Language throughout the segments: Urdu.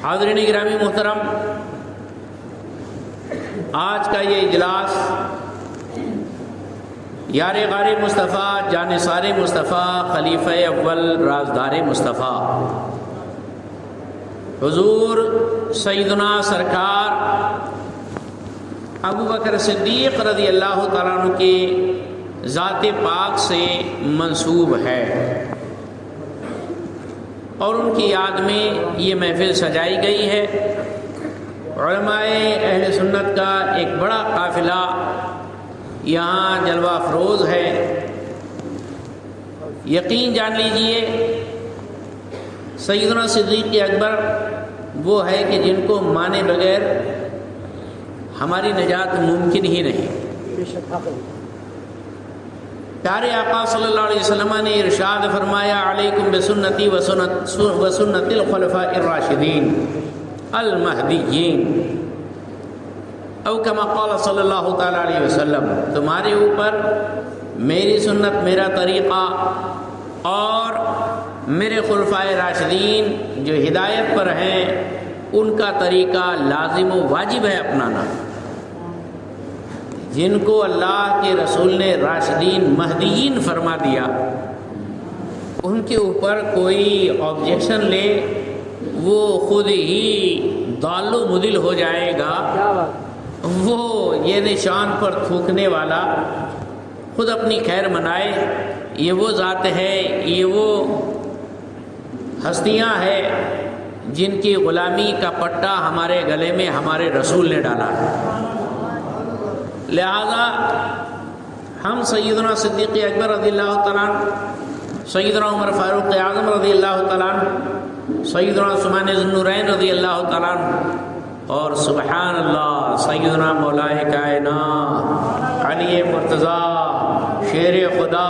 حاضرین گرامی محترم، آج کا یہ اجلاس یار غار مصطفیٰ، جانثار مصطفیٰ، خلیفہ اول، رازدار مصطفیٰ حضور سیدنا سرکار ابو بکر صدیق رضی اللہ تعالیٰ عنہ کے ذات پاک سے منسوب ہے، اور ان کی یاد میں یہ محفل سجائی گئی ہے۔ علماء اہل سنت کا ایک بڑا قافلہ یہاں جلوہ افروز ہے۔ یقین جان لیجئے سیدنا صدیق اکبر وہ ہے کہ جن کو مانے بغیر ہماری نجات ممکن ہی نہیں۔ پیارے آقا صلی اللہ علیہ وسلم نے ارشاد فرمایا، علیکم بسنتی وسنت الخلفاء الراشدین المہدیین، او کما قال صلی اللہ تعالی علیہ وسلم، تمہارے اوپر میری سنت، میرا طریقہ اور میرے خلفائے راشدین جو ہدایت پر ہیں ان کا طریقہ لازم و واجب ہے اپنانا۔ جن کو اللہ کے رسول نے راشدین مہدیین فرما دیا، ان کے اوپر کوئی آبجیکشن لے وہ خود ہی ضال و مضل ہو جائے گا۔ وہ یہ نشان پر تھوکنے والا خود اپنی خیر منائے، یہ وہ ذات ہے، یہ وہ ہستیاں ہیں جن کی غلامی کا پٹا ہمارے گلے میں ہمارے رسول نے ڈالا ہے۔ لہذا ہم سیدنا صدیق اکبر رضی اللہ تعالیٰ عنہ، سیدنا عمر فاروق اعظم رضی اللہ تعالیٰ عنہ، سیدنا عثمان ذو النورین رضی اللہ تعالیٰ عنہ، اور سبحان اللہ سیدنا مولا کائنات علی مرتضیٰ شیر خدا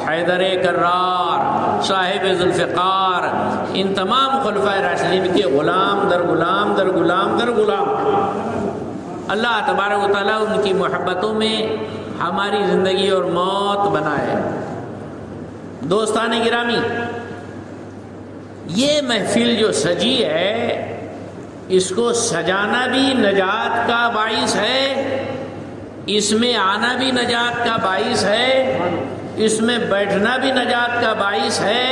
حیدر کرار صاحب ذوالفقار، ان تمام خلفائے راشدین کے غلام در غلام در غلام در غلام، اللہ تبارک و تعالیٰ ان کی محبتوں میں ہماری زندگی اور موت بنائے۔ دوستان گرامی، یہ محفل جو سجی ہے، اس کو سجانا بھی نجات کا باعث ہے، اس میں آنا بھی نجات کا باعث ہے، اس میں بیٹھنا بھی نجات کا باعث ہے،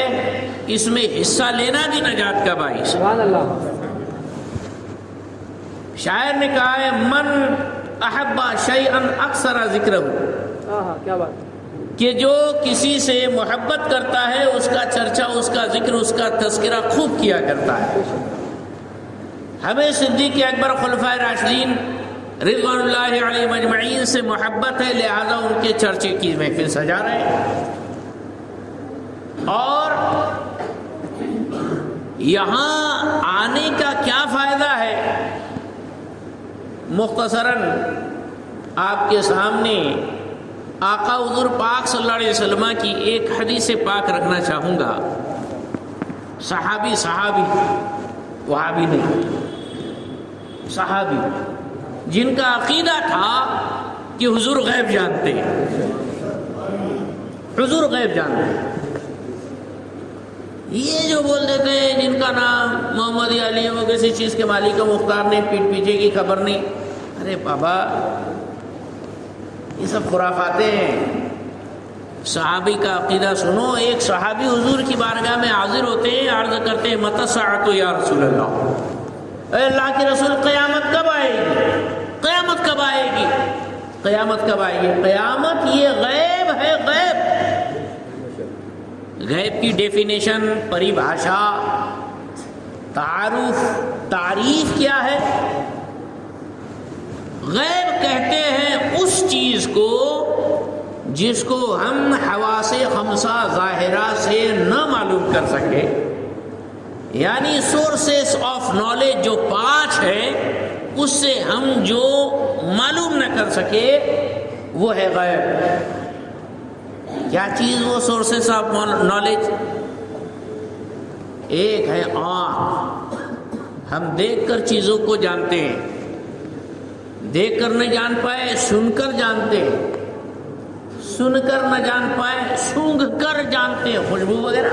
اس میں حصہ لینا بھی نجات کا باعث ہے۔ شاعر نے کہا ہے، من احب شیئا اکثر ذکرہ، کہ جو کسی سے محبت کرتا ہے اس کا چرچا، اس کا ذکر، اس کا تذکرہ خوب کیا کرتا ہے۔ ہمیں صدیق اکبر خلفائے راشدین رضوان اللہ علیہ مجمعین سے محبت ہے، لہذا ان کے چرچے کی محفل سجا رہے ہیں۔ اور یہاں آنے کا کیا فائدہ ہے؟ مختصراً آپ کے سامنے آقا حضور پاک صلی اللہ علیہ وسلم کی ایک حدیث پاک رکھنا چاہوں گا۔ صحابی وہابی نہیں، صحابی جن کا عقیدہ تھا کہ حضور غیب جانتے ہیں، حضور غیب جانتے ہیں۔ یہ جو بول دیتے ہیں جن کا نام محمد علی وہ کسی چیز کے مالک و مختار نہیں، پیٹ پیچھے کی خبر نہیں، ارے بابا یہ سب خرافاتیں ہیں۔ صحابی کا عقیدہ سنو۔ ایک صحابی حضور کی بارگاہ میں حاضر ہوتے ہیں، عرض کرتے ہیں، متی الساعۃ یا رسول اللہ، اے اللہ کے رسول قیامت کب آئے گی؟ قیامت کب آئے گی؟ قیامت کب آئے گی؟ قیامت یہ غیب ہے، غیب۔ غیب کی ڈیفینیشن، پریبھاشا، تعریف کیا ہے؟ غیب کہتے ہیں اس چیز کو جس کو ہم حواس خمسہ ظاہرہ سے نہ معلوم کر سکے، یعنی سورسز آف نالج جو 5 ہے اس سے ہم جو معلوم نہ کر سکے وہ ہے غیب۔ کیا چیز وہ سورسز آف نالج؟ ایک ہے آنکھ، ہم دیکھ کر چیزوں کو جانتے ہیں، دیکھ کر نہ جان پائے سن کر جانتے ہیں، سن کر نہ جان پائے سونگھ کر جانتے ہیں، خوشبو وغیرہ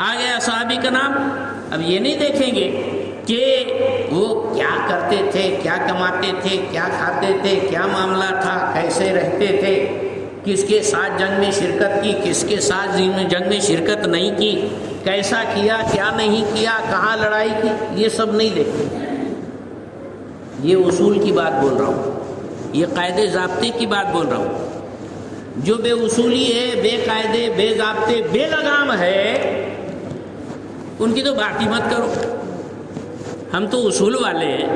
آ گیا صحابی کا نام. اب یہ نہیں دیکھیں گے کہ وہ کیا کرتے تھے, کیا کماتے تھے, کیا کھاتے تھے, کیا معاملہ تھا, کیسے رہتے تھے, کس کے ساتھ جنگ میں شرکت کی, کس کے ساتھ جنگ میں شرکت نہیں کی, کیسا کیا, کیا نہیں کیا, کہاں لڑائی کی, یہ سب نہیں دیکھتے. یہ اصول کی بات بول رہا ہوں, یہ قاعدے ضابطے کی بات بول رہا ہوں. جو بے اصولی ہے, بے قاعدے, بے ضابطے, بے لگام ہے, ان کی تو بات ہی مت کرو. ہم تو اصول والے ہیں,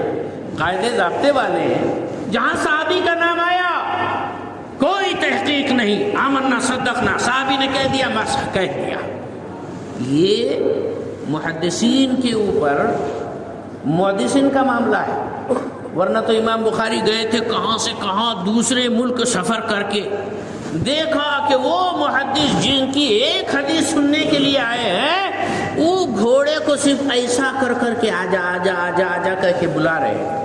قاعدے ضابطے والے ہیں. جہاں صحابی کا نام آیا کوئی تحقیق نہیں, آمنا صدقنا, صحابی نے کہہ دیا بس کہہ دیا. یہ محدثین کے اوپر محدثین کا معاملہ ہے. ورنہ تو امام بخاری گئے تھے کہاں سے کہاں, دوسرے ملک سفر کر کے, دیکھا کہ وہ محدث جن کی ایک حدیث سننے کے لیے آئے ہیں وہ گھوڑے کو صرف ایسا کر کر کے آجا آجا آجا آجا کر کے بلا رہے ہیں.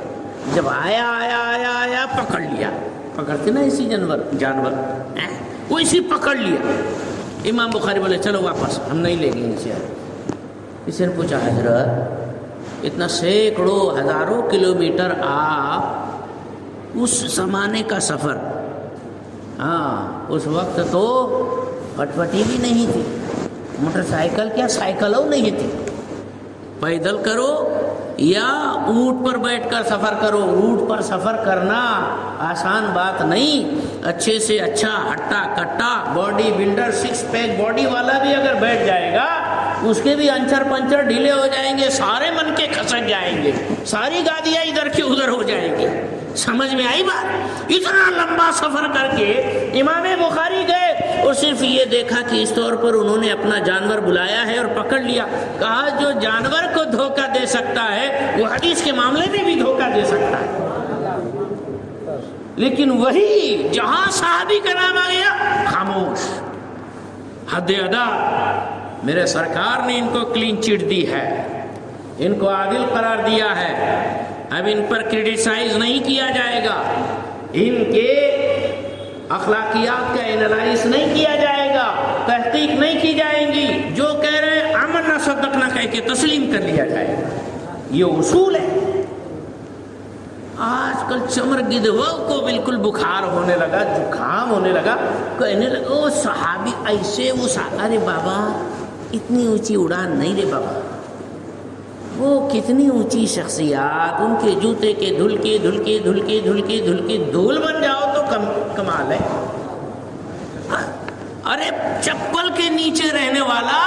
جب آیا آیا آیا آیا پکڑ لیا, پکڑتے نا اسی جانور وہ اسی پکڑ لیا. امام بخاری بولے چلو واپس, ہم نہیں لیں گے ان سے. اس نے پوچھا حضرت اتنا سینکڑوں ہزاروں کلومیٹر آپ اس زمانے کا سفر, ہاں اس وقت تو پٹپٹی بھی نہیں تھی, موٹر سائیکل کیا سائیکلوں نہیں تھی, پیدل کرو یا اونٹ پر بیٹھ کر سفر کرو. اونٹ پر سفر کرنا آسان بات نہیں. اچھے سے اچھا ہٹا کٹا body builder, six pack body والا بھی اگر بیٹھ جائے گا اس کے بھی انچر پنچر ڈھیلے ہو جائیں گے, سارے من کے کھسک جائیں گے, ساری گاڑیاں ادھر کی ادھر ہو جائیں گی. سمجھ میں آئی بات؟ اتنا لمبا سفر کر کے امام بخاری گئے اور صرف یہ دیکھا کہ اس طور پر انہوں نے اپنا جانور بلایا ہے اور پکڑ لیا. کہا جو جانور کو دھوکہ دے سکتا ہے وہ حدیث کے معاملے میں بھی دھوکہ دے سکتا ہے. لیکن وہی جہاں صحابی کا نام آ گیا خاموش, حد ادا. میرے سرکار نے ان کو کلین چٹ دی ہے, ان کو عادل قرار دیا ہے. اب ان پر کرٹیسائز نہیں کیا جائے گا, ان کے اخلاقیات کا انالائز نہیں کیا جائے گا, تحقیق نہیں کی جائیں گی. جو کہہ رہے ہیں آمنا صدقنا کہہ کے تسلیم کر لیا جائے گا. یہ اصول ہے. آج کل چمر گدھوا کو بالکل بخار ہونے لگا, زکام ہونے لگا, کہنے لگا وہ صحابی ایسے, وہ ارے بابا اتنی اونچی اڑان نہیں رے بابا, وہ کتنی اونچی شخصیات, ان کے جوتے کے دھل کے دھل کے دھل کے دھل کے دھل کے دھول بن جاؤ تو کمال ہے. ارے چپل کے نیچے رہنے والا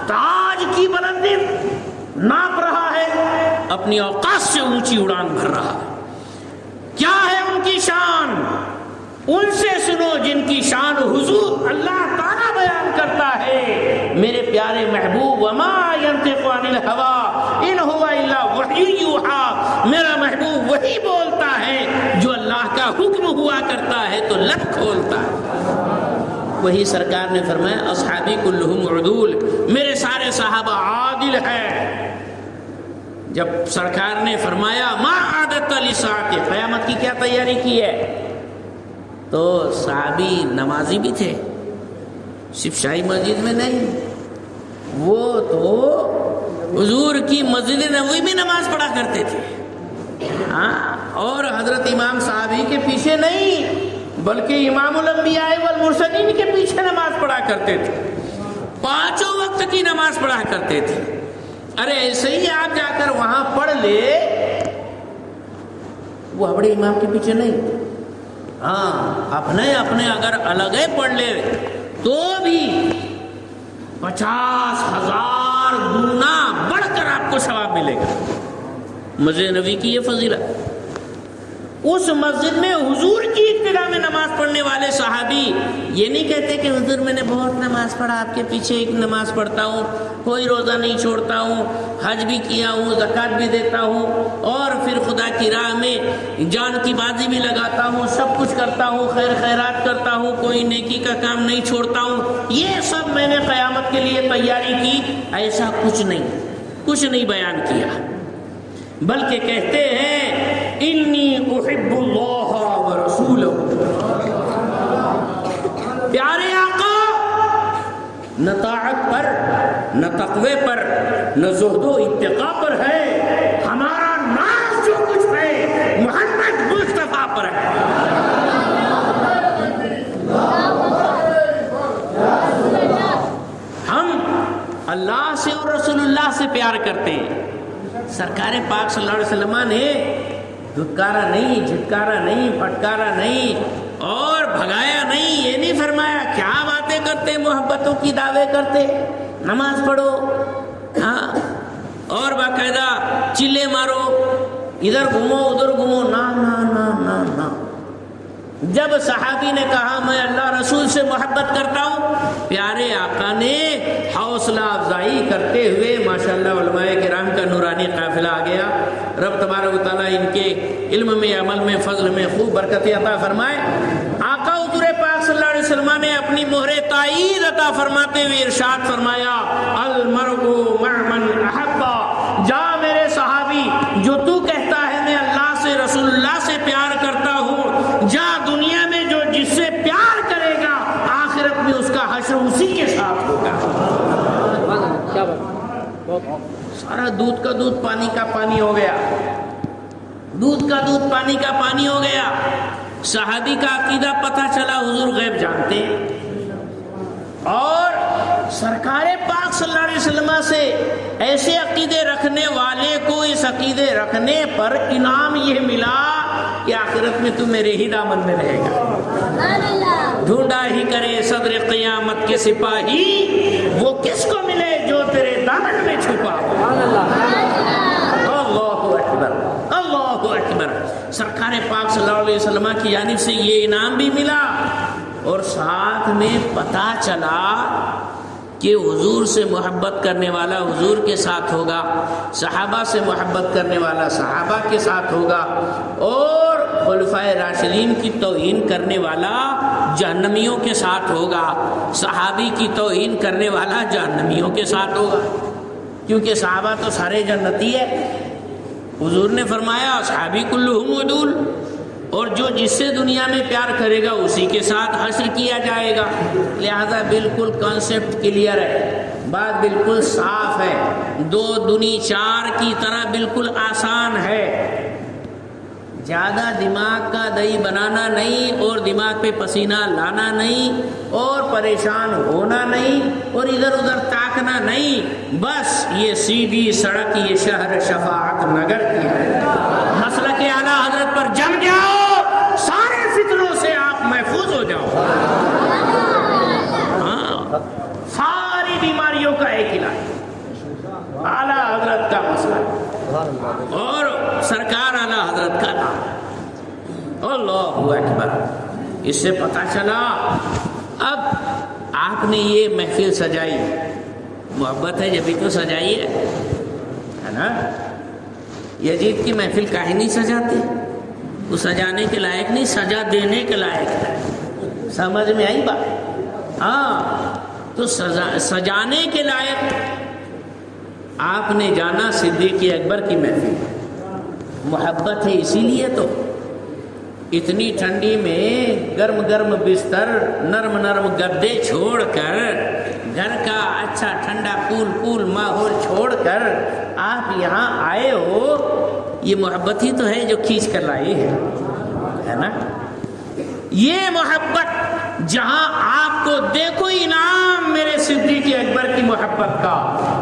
تاج کی بلندی ناپ رہا ہے, اپنی اوقات سے اونچی اڑان بھر رہا ہے. کیا ہے ان کی شان؟ ان سے سنو جن کی شان حضور اللہ تعالیٰ بیان کرتا ہے. میرے پیارے محبوب وما ينطق عن الهوى ان هو الا وحی یوحی, میرا محبوب وہی بولتا ہے جو اللہ کا حکم ہوا کرتا ہے تو لب کھولتا ہے. وہی سرکار نے فرمایا اصحابی کلہم عدول, میرے سارے صحابہ عادل ہیں. جب سرکار نے فرمایا ما عادت لساعت, قیامت کی کیا تیاری کی ہے, تو صحابی نمازی بھی تھے, صرف شاہی مسجد میں نہیں, وہ تو حضور کی مسجد نبوی میں نماز پڑھا کرتے تھے. ہاں, اور حضرت امام صحابی کے پیچھے نہیں بلکہ امام الانبیاء والمرسلین کے پیچھے نماز پڑھا کرتے تھے, 5 وقت کی نماز پڑھا کرتے تھے. ارے ایسے ہی آپ جا کر وہاں پڑھ لے, وہ بڑے امام کے پیچھے نہیں. ہاں, اپنے اگر الگ پڑھ لے تو بھی 50,000 گنا بڑھ کر آپ کو ثواب ملے گا. مسجد نبوی کی یہ فضیلت. اس مسجد میں حضور کی ابتدا میں نماز پڑھنے والے صحابی یہ نہیں کہتے کہ حضور میں نے بہت نماز پڑھا, آپ کے پیچھے ایک نماز پڑھتا ہوں, کوئی روزہ نہیں چھوڑتا ہوں, حج بھی کیا ہوں, زکوٰۃ بھی دیتا ہوں, اور پھر خدا کی راہ میں جان کی بازی بھی لگاتا ہوں, سب کچھ کرتا ہوں, خیر خیرات کرتا ہوں, کوئی نیکی کا کام نہیں چھوڑتا ہوں, یہ سب میں نے قیامت کے لیے تیاری کی. ایسا کچھ نہیں بیان کیا, بلکہ کہتے ہیں انی احب اللہ ورسولہ, پیارے آقا نہ طاعت پر، نہ تقوی پر، نہ زہد و اتقاء پر ہے، ہمارا ناز جو کچھ ہے محمد مصطفیٰ پر ہے۔ ہم اللہ سے اور رسول اللہ سے پیار کرتے ہیں۔ سرکار پاک صلی اللہ علیہ وسلم نے دھتکارا نہیں، جھٹکارا نہیں، پھٹکارا نہیں اور بھگایا نہیں، یہ نہیں فرمایا کیا باتیں کرتے، محبتوں کی دعوے کرتے، نماز پڑھو ہاں اور باقاعدہ چلے مارو، ادھر گھومو ادھر گھومو، نا نا نا نا نا۔ جب صحابی نے کہا میں اللہ رسول سے محبت کرتا ہوں، پیارے آقا نے حوصلہ افزائی کرتے ہوئے ماشاءاللہ علماء کرام کا نورانی قافلہ آ گیا، رب تبارک و تعالیٰ ان کے علم میں، عمل میں، فضل میں خوب برکت عطا فرمائے۔ آقا حضور پاک صلی اللہ علیہ وسلم نے اپنی مہر تائید عطا فرماتے ہوئے ارشاد فرمایا المرء مع من احب، جا میرے صحابی جو تو کہتا ہے میں اللہ سے رسول اللہ سے پیار کرتا ہوں، جا دنیا میں جو جس سے پیار کرے گا آخرت میں اس کا حشر اسی کے ساتھ ہوگا۔ سارا دودھ کا دودھ پانی کا پانی ہو گیا، دودھ کا دودھ پانی کا پانی ہو گیا۔ صحابی کا عقیدہ پتہ چلا، حضور غیب جانتے اور سرکار پاک صلی اللہ علیہ وسلم سے ایسے عقیدے رکھنے والے کو اس عقیدے رکھنے پر انعام یہ ملا کہ آخرت میں تو میرے ہی دامن میں رہے گا۔ ڈھونڈا ہی کرے صدر قیامت کے سپاہی، وہ کس کو ملے جو تیرے دامن میں چھپا ہو۔ اللہ اکبر، اللہ اکبر۔ سرکار پاک صلی اللہ علیہ وسلم کی جانب سے یہ انعام بھی ملا اور ساتھ میں پتہ چلا کہ حضور سے محبت کرنے والا حضور کے ساتھ ہوگا، صحابہ سے محبت کرنے والا صحابہ کے ساتھ ہوگا اور خلفائے راشدین کی توہین کرنے والا جہنمیوں کے ساتھ ہوگا، صحابی کی توہین کرنے والا جہنمیوں کے ساتھ ہوگا، کیونکہ صحابہ تو سارے جنتی ہے۔ حضور نے فرمایا صحابی کلہم عدول، اور جو جس سے دنیا میں پیار کرے گا اسی کے ساتھ حشر کیا جائے گا۔ لہذا بالکل کانسیپٹ کلیئر ہے، بات بالکل صاف ہے، دو دنی چار کی طرح بالکل آسان ہے۔ زیادہ دماغ کا دہی بنانا نہیں اور دماغ پہ پسینہ لانا نہیں اور پریشان ہونا نہیں اور ادھر ادھر تاکنا نہیں، بس یہ سیدھی سڑک یہ شہر شفاعت نگر کی ہے۔ مسلک اعلیٰ حضرت پر جم جاؤ، سارے فتنوں سے آپ محفوظ ہو جاؤ۔ ہاں، ساری بیماریوں کا ایک علاج اعلیٰ حضرت کا مسئلہ اور سرکار اعلیٰ حضرت کا نام۔ اللہ اکبر۔ اس سے پتہ چلا اب آپ نے یہ محفل سجائی، محبت ہے جبھی تو سجائی ہے نا۔ یزید کی محفل کاہے نہیں سجاتے؟ وہ سجانے کے لائق نہیں، سجا دینے کے لائق ہے۔ سمجھ میں آئی بات؟ ہاں، تو سجانے کے لائق آپ نے جانا صدیق اکبر کی محفل، محبت ہے اسی لیے تو اتنی ٹھنڈی میں گرم گرم بستر، نرم نرم گدے چھوڑ کر، گھر کا اچھا ٹھنڈا کول ماحول چھوڑ کر آپ یہاں آئے ہو، یہ محبت ہی تو ہے جو کھینچ کر لائی ہے نا۔ یہ محبت جہاں آپ کو دیکھو انعام میرے صدیق اکبر کی محبت کا،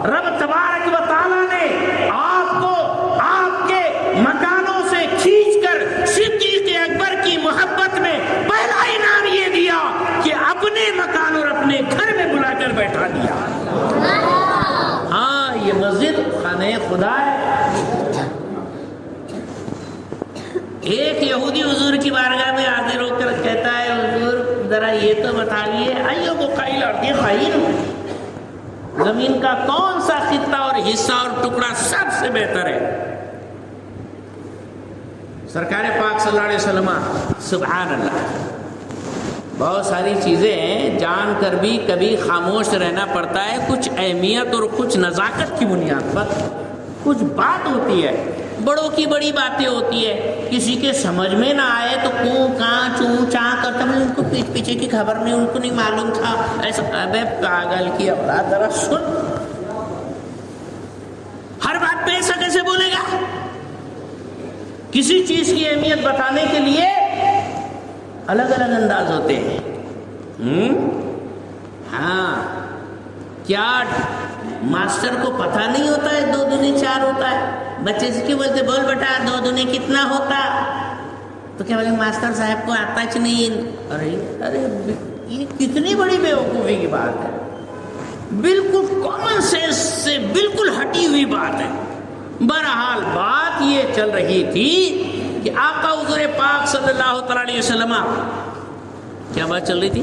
رب تبارک و تعالیٰ نے آپ کو آپ کے مکانوں سے کھینچ کر صدیق اکبر کی محبت میں پہلا انعام یہ دیا کہ اپنے مکان اور اپنے گھر میں بلا کر بیٹھا دیا۔ ہاں، یہ مسجد خانہ خدا ہے۔ ایک یہودی حضور کی بارگاہ میں حاضر ہو کر کہتا ہے حضور ذرا یہ تو بتائیے ایوب قائل ارض خیر، زمین کا کون سا خطہ اور حصہ اور ٹکڑا سب سے بہتر ہے؟ سرکار پاک صلی اللہ علیہ وسلم سبحان اللہ، بہت ساری چیزیں ہیں جان کر بھی کبھی خاموش رہنا پڑتا ہے، کچھ اہمیت اور کچھ نزاکت کی بنیاد پر کچھ بات ہوتی ہے۔ بڑوں کی بڑی باتیں ہوتی ہے، کسی کے سمجھ میں نہ آئے تو کوں کاں چوں چاں کرتا، مجھے ان کو پیٹ پیچھے کی خبر نہیں، ان کو نہیں معلوم تھا ایسا۔ ابے پاگل کی اولاد، ذرا سن، ہر بات پہ ایسا کیسے بولے گا؟ کسی چیز کی اہمیت بتانے کے لیے الگ الگ انداز ہوتے ہیں۔ ہاں، کیا ماسٹر کو پتہ نہیں ہوتا ہے 2 دونی 4 ہوتا ہے؟ بچے سے کیوں بولتے بول بیٹا 2 دونی کتنا ہوتا؟ تو کیا بولے ماسٹر صاحب کو آتا ہی نہیں۔ ارے یہ کتنی بڑی بیوقوفی کی بات ہے، بالکل کامن سینس سے بالکل ہٹی ہوئی بات ہے۔ بہرحال بات یہ چل رہی تھی کہ آقا حضور پاک صلی اللہ تعالی علیہ وسلم، کیا بات چل رہی تھی؟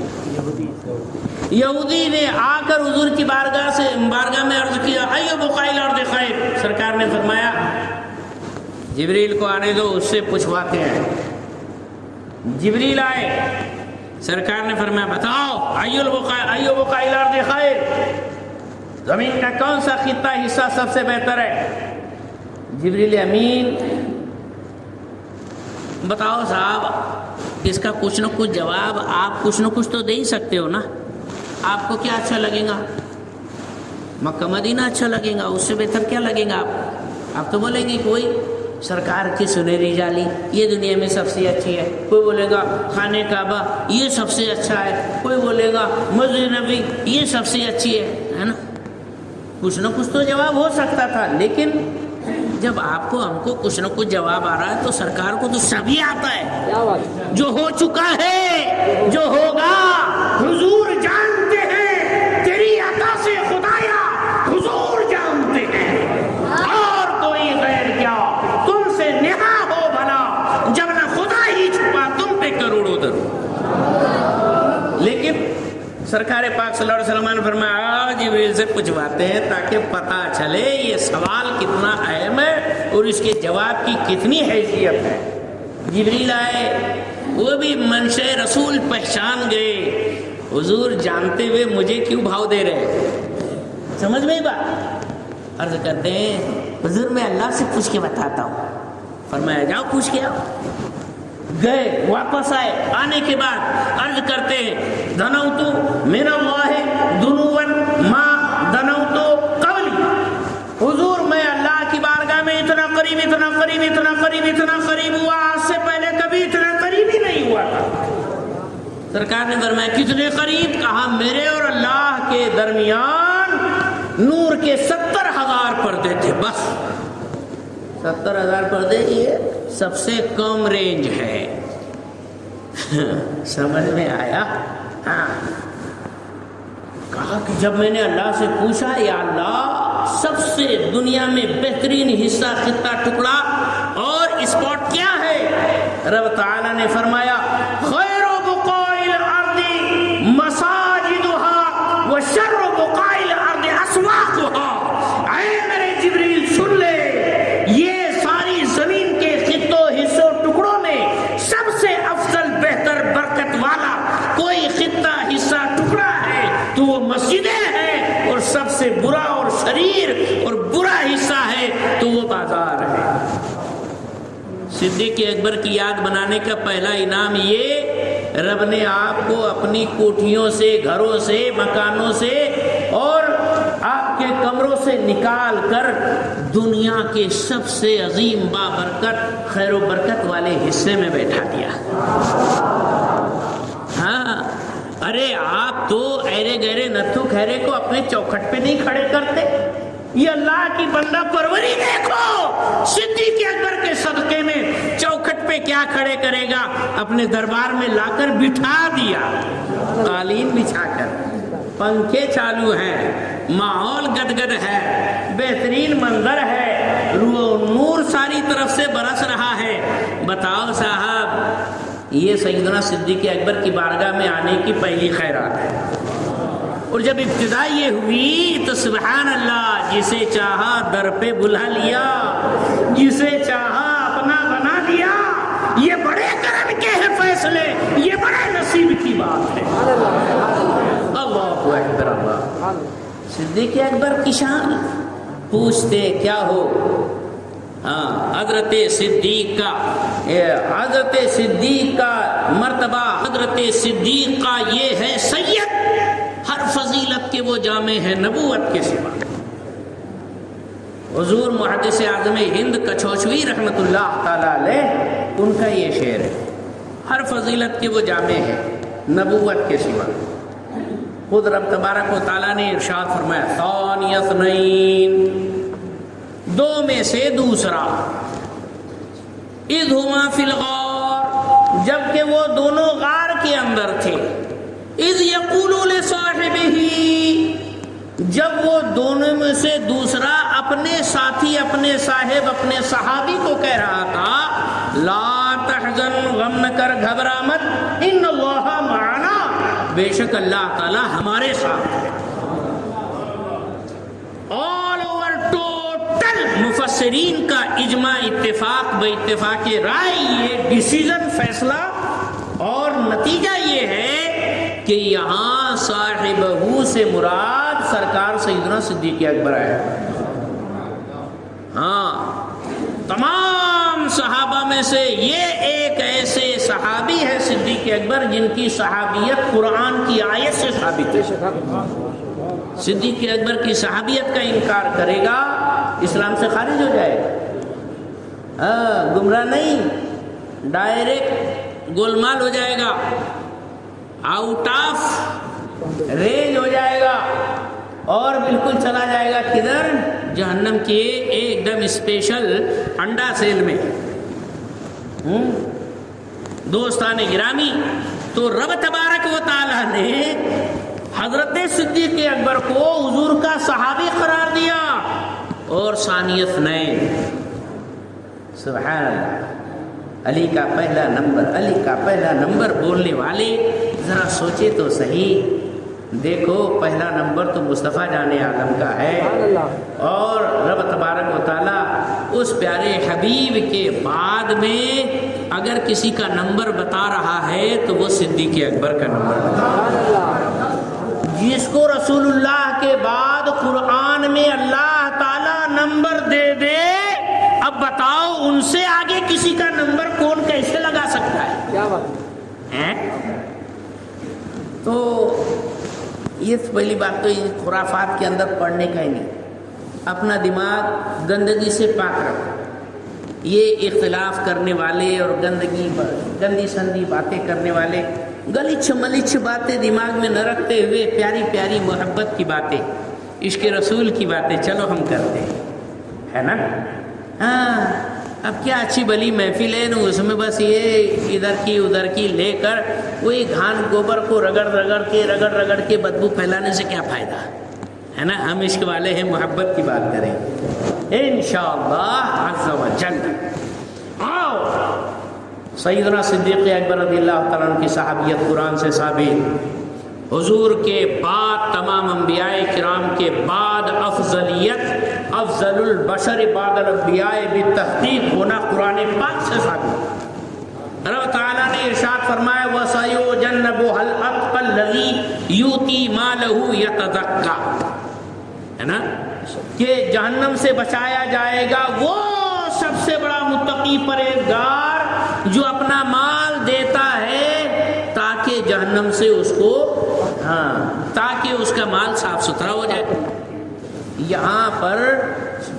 یہودی نے آ کر حضور کی بارگاہ میں عرض کیا ایو بقاء الارض خیر۔ سرکار نے فرمایا جبریل کو آنے دو، اس سے پوچھواتے ہیں۔ جبریل آئے، سرکار نے فرمایا بتاؤ ایو بقاء الارض خیر، زمین کا کون سا خطہ حصہ سب سے بہتر ہے؟ جبریل امین، بتاؤ صاحب، اس کا کچھ نہ کچھ جواب آپ کچھ نہ کچھ تو دے ہی سکتے ہو نا۔ آپ کو کیا اچھا لگے گا؟ مکہ مدینہ اچھا لگے گا، اس سے بہتر کیا لگے گا آپ تو بولیں گے کوئی سرکار کی سنہری جالی یہ دنیا میں سب سے اچھی ہے، کوئی بولے گا خانہ کعبہ یہ سب سے اچھا ہے، کوئی بولے گا مسجد نبی یہ سب سے اچھی ہے نا۔ کچھ نہ کچھ تو جواب ہو سکتا تھا، لیکن جب آپ کو ہم کو کچھ نہ کچھ جواب آ رہا ہے تو سرکار کو تو سب ہی آتا ہے، جو ہو چکا ہے، جو ہوگا حضور جانتے ہیں، تیری عطا سے خدایا حضور جانتے ہیں، اور کوئی غیر کیا تم سے نہا ہو بھلا، جب نہ خدا ہی چھپا تم پہ کروڑوں درود۔ لیکن سرکار پاک صلی اللہ علیہ وسلم نے فرمایا جبریل سے پوچھواتے ہیں تاکہ پتہ چلے یہ سوال کتنا اہم ہے اور اس کے جواب کی کتنی حیثیت ہے۔ جبریل آئے، وہ بھی منشأ رسول پہچان گئے، حضور جانتے ہوئے مجھے کیوں بھاؤ دے رہے؟ سمجھ میں بات؟ عرض کرتے ہیں حضور میں اللہ سے پوچھ کے بتاتا ہوں۔ فرمایا جاؤ پوچھ کے آؤ۔ گئے، واپس آئے، آنے کے بعد عرض کرتے ہیں دنوتو من اللہ دنوان ما دنوتو قبلی، حضور میں اللہ کی بارگاہ میں اتنا قریب ہوا، آج سے پہلے کبھی اتنا قریب ہی نہیں ہوا تھا۔ سرکار نے فرمایا کتنے قریب؟ کہا میرے اور اللہ کے درمیان نور کے 70,000 پردے تھے، بس 70,000 پردے، یہ سب سے کم رینج ہے۔ سمجھ میں آیا؟ ہاں، کہا کہ جب میں نے اللہ سے پوچھا یا اللہ سب سے دنیا میں بہترین حصہ، خطہ، ٹکڑا اور اسپاٹ کیا ہے؟ رب تعالی نے فرمایا خیر بقاء الارض مساجدها وشر بقاء الارض اسواقها۔ اے میرے جبریل سن لے، یہ ساری زمین کے خطوں، حصوں، ٹکڑوں میں سب سے افضل، بہتر، برکت والا کوئی خطہ، حصہ، ٹکڑا ہے تو وہ مسجدیں ہیں، اور سب سے برا اور شریر اور برا حصہ ہے تو وہ بازار ہے۔ صدیق اکبر کی یاد بنانے کا پہلا انعام یہ رب نے آپ کو اپنی کوٹھیوں سے، گھروں سے، مکانوں سے اور آپ کے کمروں سے نکال کر دنیا کے سب سے عظیم بابرکت، خیر و برکت والے حصے میں بیٹھا دیا۔ ہاں، ارے آپ تو ایرے گہرے نتھو کھیرے کو اپنے چوکھٹ پہ نہیں کھڑے کرتے، یہ اللہ کی بندہ پروری دیکھو، صدیق اکبر کے صدقے میں چوکھٹ پہ کیا کھڑے کرے گا، اپنے دربار میں لا کر بٹھا دیا، قالین بچھا کر، پنکھے چالو ہیں، ماحول گدگد ہے، بہترین منظر ہے، روح و نور ساری طرف سے برس رہا ہے۔ بتاؤ صاحب، یہ سیدنا صدیق اکبر کی بارگاہ میں آنے کی پہلی خیرات ہے۔ اور جب ابتدا یہ ہوئی تو سبحان اللہ، جسے چاہا در پہ بلا لیا، جسے چاہا اپنا بنا لیا۔ یہ بڑے کرم کے ہیں فیصلے، یہ بڑے نصیب کی بات ہے۔ اللہ اکبر، اللہ۔ صدیق اکبر کی شان، پوچھتے کیا ہو؟ حضرت صدیق کا مرتبہ، حضرت صدیق کا یہ ہے سید، ہر فضیلت کے وہ جامع ہے نبوت کے سوا۔ حضور محدث اعظم ہند کچھوچوی رحمۃ اللہ تعالی علیہ، ان کا یہ شعر ہے، ہر فضیلت کے وہ جامع ہے نبوت کے سوا۔ خود رب تبارک و تعالیٰ نے ارشاد فرمایا ثانی اثنین، دو میں سے دوسرا، اذ ہما فی الغار، جبکہ وہ دونوں غار کے اندر تھے، اذ یقول لصاحبہ، جب وہ دونوں میں سے دوسرا اپنے ساتھی، اپنے صاحب، اپنے صحابی کو کہہ رہا تھا لا تحزن، غم نہ کر، گھبرا مت، ان اللہ معنا، بے شک اللہ تعالی ہمارے ساتھ ہے۔ آل اوور ٹوٹل مفسرین کا اجماع، اتفاق بے اتفاق رائے، یہ ڈیسیژن، فیصلہ اور نتیجہ یہ ہے کہ یہاں صاحبہ سے مراد سرکار سیدنا صدیق اکبر ہے۔ ہاں، تمام صحابہ میں سے یہ ایک ایسے صحابی ہے صدیق اکبر جن کی صحابیت قرآن کی آیت سے ثابت ہے۔ صدیق اکبر کی صحابیت کا انکار کرے گا اسلام سے خارج ہو جائے گا، گمراہ نہیں، ڈائریکٹ گولمال ہو جائے گا، آؤٹ آف رینج ہو جائے گا، اور بالکل چلا جائے گا کدھر؟ جہنم کے ایک دم اسپیشل انڈا سیل میں۔ دوستان گرامی، تو رب تبارک و تعالی نے حضرت صدیق اکبر کو حضور کا صحابی قرار دیا، اور ثانی اثنین، سبحان اللہ، علی کا پہلا نمبر، علی کا پہلا نمبر بولنے والے ذرا سوچے تو صحیح، دیکھو پہلا نمبر تو مصطفیٰ جان عالم کا ہے، اور رب تبارک و تعالیٰ اس پیارے حبیب کے بعد میں اگر کسی کا نمبر بتا رہا ہے تو وہ صدیق اکبر کا نمبر بتا رہا ہے، جس کو رسول اللہ کے بعد قرآن میں اللہ تعالیٰ نمبر دے دے، اب بتاؤ ان سے آگے کسی کا نمبر کون کیسے لگا سکتا ہے؟ کیا بات ہے؟ تو یہ پہلی بات تو یہ خرافات کے اندر پڑھنے کا ہی نہیں، اپنا دماغ گندگی سے پاک رکھو۔ یہ اختلاف کرنے والے اور گندی سندی باتیں کرنے والے، گلیچ ملیچ باتیں دماغ میں نہ رکھتے ہوئے پیاری پیاری محبت کی باتیں، عشق رسول کی باتیں چلو ہم کرتے ہیں، ہے نا؟ ہاں، اب کیا اچھی بلی محفل ہے نا، اس میں بس یہ ادھر کی ادھر کی لے کر وہی گھان گوبر کو رگڑ کے بدبو پھیلانے سے کیا فائدہ ہے نا؟ ہم عشق والے ہیں، محبت کی بات کریں انشاءاللہ عز و جل۔ آؤ، سیدنا صدیق اکبر رضی اللہ تعالیٰ عنہ کی صحابیت قرآن سے ثابت، حضور کے بعد تمام انبیاء کرام کے بعد افضلیت، افضل البشر بعد الانبیاء بالتحقیق ہونا قرآن پاک سے ثابت۔ رب تعالیٰ نے ارشاد فرمایا وَسَيُجَنَّبُهَا الْأَتْقَى الَّذِي يُؤْتِي مَالَهُ يَتَزَكَّىٰ، ہے نا، کہ جہنم سے بچایا جائے گا وہ سب سے بڑا متقی پرہیزگار جو اپنا مال دیتا ہے تاکہ جہنم سے اس کو، تاکہ اس کا مال صاف ستھرا ہو جائے۔ یہاں پر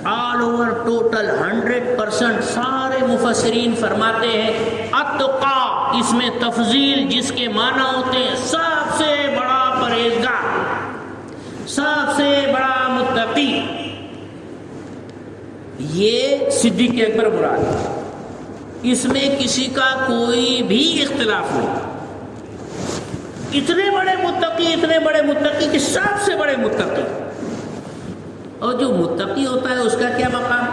آل اوور ٹوٹل 100% سارے مفسرین فرماتے ہیں اتقا، اس میں تفضیل جس کے معنی ہوتے ہیں سب سے بڑا پرہیزگار، سب سے بڑا متقی، یہ صدیق اکبر مراد ہے، اس میں کسی کا کوئی بھی اختلاف نہیں۔ اتنے بڑے متقی کہ سب سے بڑے متقی، اور جو متقی ہوتا ہے اس کا کیا مقام؟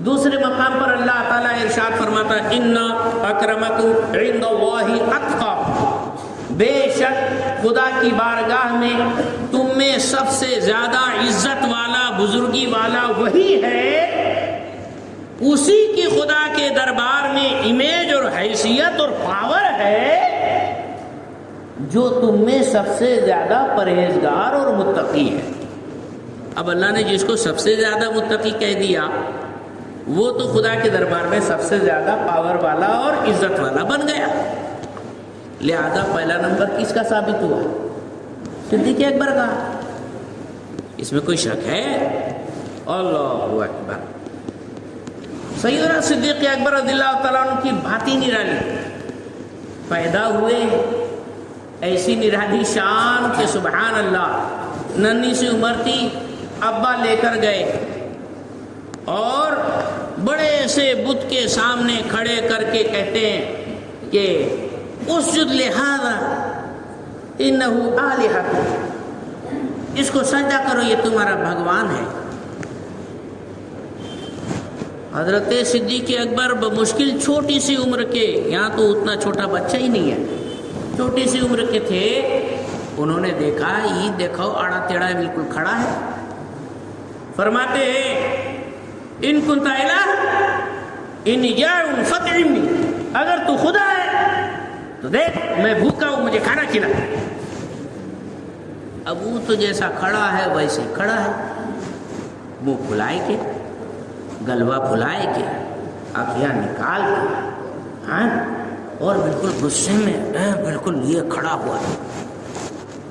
دوسرے مقام پر اللہ تعالیٰ ارشاد فرماتا ہے ان اکرمکم عند اللہ اتقاکم، بے شک خدا کی بارگاہ میں تم میں سب سے زیادہ عزت والا، بزرگی والا وہی ہے، اسی کی خدا کے دربار میں امیج اور حیثیت اور پاور ہے جو تم میں سب سے زیادہ پرہیزگار اور متقی ہے۔ اب اللہ نے جس کو سب سے زیادہ متقی کہہ دیا وہ تو خدا کے دربار میں سب سے زیادہ پاور والا اور عزت والا بن گیا. لہذا پہلا نمبر کس کا ثابت ہوا؟ صدیق اکبر کا. اس میں کوئی شک ہے؟ اللہ اکبر. سیدنا صدیق اکبر رضی اللہ تعالیٰ عنہ کی بات ہی نرالی. پیدا ہوئے ایسی نرالی شان کہ سبحان اللہ. ننھی سی عمر تھی، ابا لے کر گئے اور بڑے سے بت کے سامنے کھڑے کر کے کہتے ہیں کہ اسجد لہذا انہ آلہۃ، اس کو سجدہ کرو، یہ تمہارا بھگوان ہے. حضرت صدیق اکبر بمشکل چھوٹی سی عمر کے، یہاں تو اتنا چھوٹا بچہ ہی نہیں ہے، چھوٹی سی عمر کے تھے. انہوں نے دیکھا یہ دیکھو آڑا ٹیڑا بالکل کھڑا ہے. فرماتے ہیں ان کنت الہ انی جائع فاطعمنی، اگر تو خدا ہے تو دیکھ میں بھوکا ہوں، مجھے کھانا کھلا. اب وہ تو جیسا کھڑا ہے ویسے کھڑا ہے، منہ پھلائے کے، گلوا پھلائے کے، آنکھیاں نکال کے، ہاں، اور بالکل غصے میں بالکل یہ کھڑا ہوا ہے،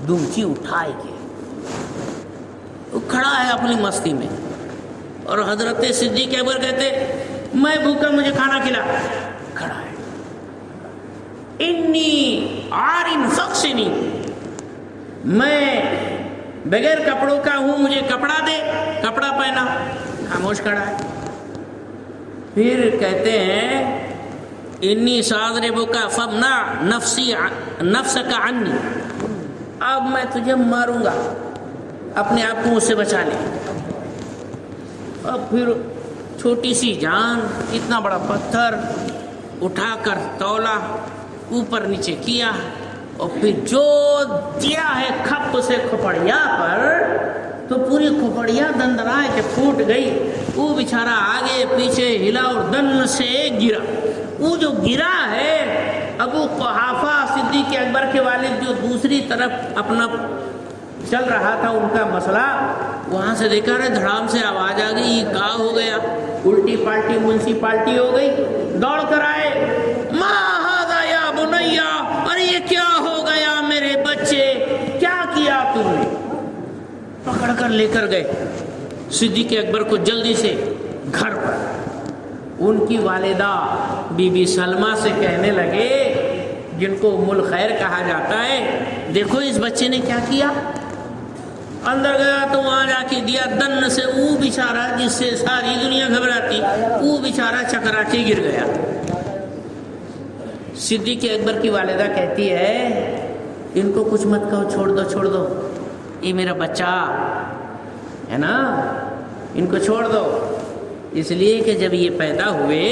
دمچی اٹھائے کے وہ کھڑا ہے اپنی مستی میں. اور حضرت صدیق اکبر کہتے میں بھوکا، مجھے کھانا کھلا. کھڑا ہے. انی عار فاکسنی، میں بغیر کپڑوں کا ہوں، مجھے کپڑا دے، کپڑا پہنا. خاموش کھڑا ہے. پھر کہتے ہیں انی ساضربک فامنع نفسک عنی، اب میں تجھے ماروں گا، اپنے آپ کو مجھ سے بچا لے. اب پھر چھوٹی سی جان، اتنا بڑا پتھر اٹھا کر تولا، اوپر نیچے کیا، اور پھر جو دیا ہے کھپ سے کھپڑیا پر، تو پوری کھپڑیا دندرائے کہ پھوٹ گئی. وہ بیچارہ آگے پیچھے ہلا اور دن سے گرا. وہ جو گرا ہے، ابو قحافہ صدیق اکبر کے والد جو دوسری طرف اپنا چل رہا تھا ان کا مسئلہ، وہاں سے دیکھا رہے دھڑام سے آواز آ گئی، یہ کیا ہو گیا؟ الٹی پالٹی منسیپالٹی ہو گئی. دوڑ کر آئے، ما ھذا یا بنیا، ارے یہ کیا ہو گیا میرے بچے، کیا کیا تم نے؟ پکڑ کر لے کر گئے صدیق اکبر کو جلدی سے گھر پر. ان کی والدہ بی بی سلمہ سے کہنے لگے، جن کو ام الخیر کہا جاتا ہے، دیکھو اس بچے نے کیا کیا. اندر گیا تو وہاں جا کے دیا دن سے. وہ بیچارہ جس سے ساری دنیا گھبراتی، وہ بیچارہ چکرا کے گر گیا. صدیق اکبر کی والدہ کہتی ہے ان کو کچھ مت کہو، چھوڑ دو چھوڑ دو، یہ میرا بچہ ہے نا، ان کو چھوڑ دو. اس لیے کہ جب یہ پیدا ہوئے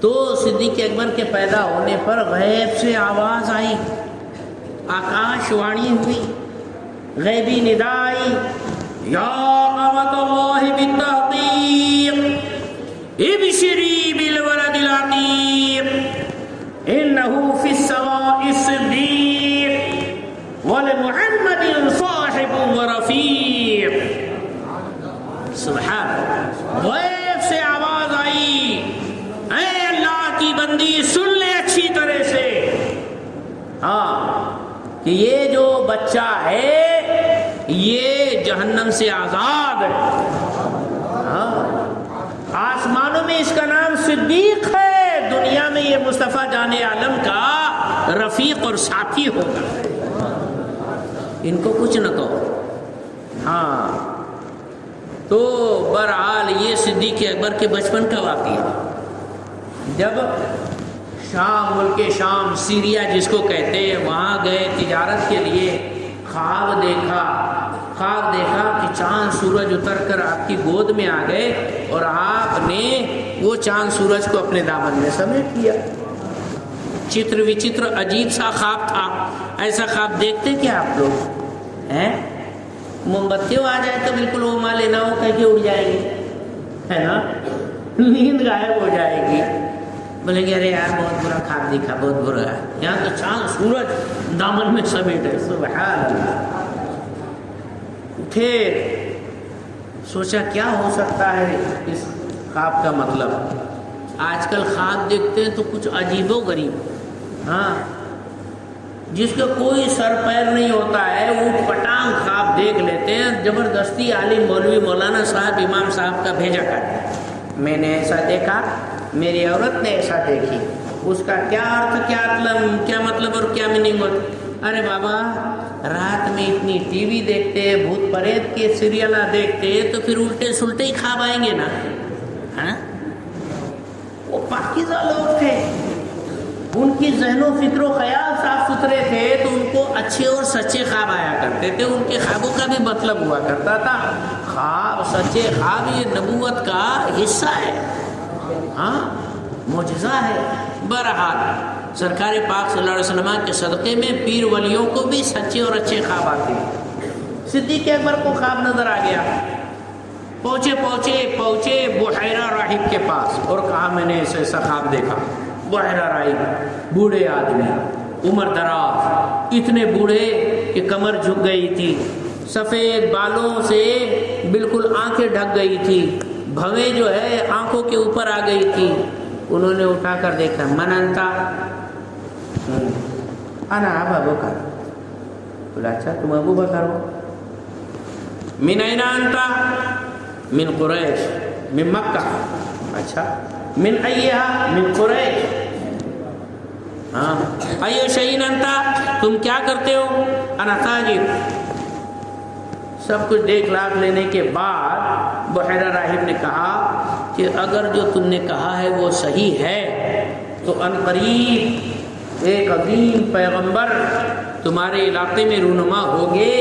تو صدیق اکبر کے پیدا ہونے پر غیب سے آواز آئی، آکاش وانی ہوئی، غیبی ندا آئی، یا امۃ اللہ بالتحقیق ابشری بالولد العتیق انہ فی السماء الصدیق ولمحمد صاحب ورفیق. سبحان. غیب سے آواز آئی، اے اللہ کی بندی سن لے اچھی طرح سے، ہاں، کہ یہ جو بچہ ہے یہ جہنم سے آزاد ہے. ہاں، آسمانوں میں اس کا نام صدیق ہے، دنیا میں یہ مصطفیٰ جان عالم کا رفیق اور ساتھی ہوگا. ان کو کچھ نہ کہو. ہاں، تو بہرحال یہ صدیق اکبر کے بچپن کا واقعہ. جب شام، ملک شام، سیریا جس کو کہتے ہیں، وہاں گئے تجارت کے لیے، خواب دیکھا کہ چاند سورج اتر کر آپ کی گود میں آ گئے اور آپ نے وہ چاند سورج کو اپنے دامن میں سمیٹ لیا. چتر وچتر عجیب سا خواب تھا. ایسا خواب دیکھتے کیا آپ لوگ ہیں؟ موم بتی آ جائے تو بالکل وہ ماں لینا ہو کہہ کے اڑ جائے گی، ہے نا، نیند غائب ہو جائے گی. بولیں گے ارے یار بہت برا خواب دیکھا، بہت برا ہے. یہاں تو چاند سورج دامن میں سمیٹے. سبحان اللہ. اٹھے، سوچا کیا ہو سکتا ہے اس خواب کا مطلب آج کل خواب دیکھتے ہیں تو کچھ عجیب و غریب، ہاں، جس کا کوئی سر پیر نہیں ہوتا ہے وہ پٹانگ خواب دیکھ لیتے ہیں، زبردستی عالم مولوی مولانا صاحب امام صاحب کا بھیجا کرتے ہیں، میں نے ایسا دیکھا، میری عورت نے ایسا دیکھی، اس کا کیا ارتھ، کیا مطلب اور کیا میننگ ہوتا؟ ارے بابا رات میں اتنی ٹی وی دیکھتے ہیں، بھوت پریت کے سیریل دیکھتے ہیں، تو پھر الٹے سلٹے ہی خواب آئیں گے نا، ہاں؟ وہ پاکیزہ لوگ تھے، ان کی ذہن و فکر و خیال صاف ستھرے تھے، تو ان کو اچھے اور سچے خواب آیا کرتے تھے، ان کے خوابوں کا بھی مطلب ہوا کرتا تھا۔ خواب، سچے خواب یہ نبوت کا حصہ ہے، ہاں، معجزہ ہے۔ بہرحال سرکار پاک صلی اللہ علیہ وسلم کے صدقے میں پیر ولیوں کو بھی سچے اور اچھے خواب آتے ہیں۔ صدیق اکبر کو خواب نظر آ گیا، پہنچے بحیرہ راہب کے پاس اور کہا میں نے ایسا خواب دیکھا۔ بحیرہ راہب بوڑھے آدمی، عمر دراز، اتنے بوڑھے کہ کمر جھک گئی تھی، سفید بالوں سے بالکل آنکھیں ڈھک گئی تھی، بھویں جو ہے آنکھوں کے اوپر آ گئی تھی۔ انہوں نے اٹھا کر دیکھا، من انتا؟ انا ابا بکر۔ بولا اچھا تم ابو بکر ہو؟ من این انتا؟ من قریش، من مکہ۔ اچھا، من ایہا؟ من قریش۔ ہاں، ایو شئین انتا؟ تم کیا کرتے ہو؟ انا تاجر۔ سب کچھ دیکھ لاکھ لینے کے بعد بحیرہ راہب نے کہا کہ اگر جو تم نے کہا ہے وہ صحیح ہے تو عنقریب ایک عظیم پیغمبر تمہارے علاقے میں رونما ہوگے،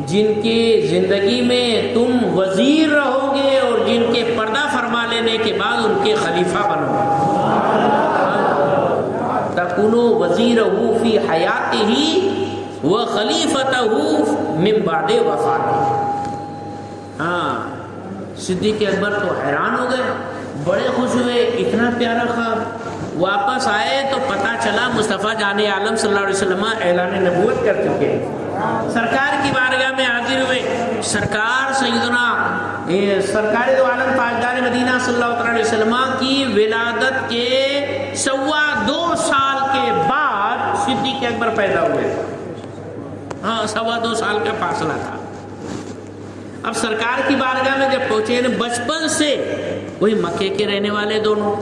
جن کی زندگی میں تم وزیر رہو گے اور جن کے پردہ فرما لینے کے بعد ان کے خلیفہ بنو گے۔ تکونو وزیرہ فی حیاتہ وخلیفتہ من بعد وفاتہ۔ ہاں، صدیق اکبر تو حیران ہو گئے، بڑے خوش ہوئے، اتنا پیارا خواب۔ واپس آئے تو پتہ چلا مصطفیٰ جان عالم صلی اللہ علیہ وسلم اعلان نبوت کر چکے، سرکار کی بارگاہ میں حاضر ہوئے۔ سرکار سیدنا سرکار دو عالم تاجدار مدینہ صلی اللہ علیہ وسلم کی ولادت کے 2.25 سال کے بعد صدیق اکبر پیدا ہوئے۔ ہاں، 2.25 سال کا فاصلہ تھا۔ اب سرکار کی بارگاہ میں جب پہنچے، بچپن سے وہی مکے کے رہنے والے دونوں،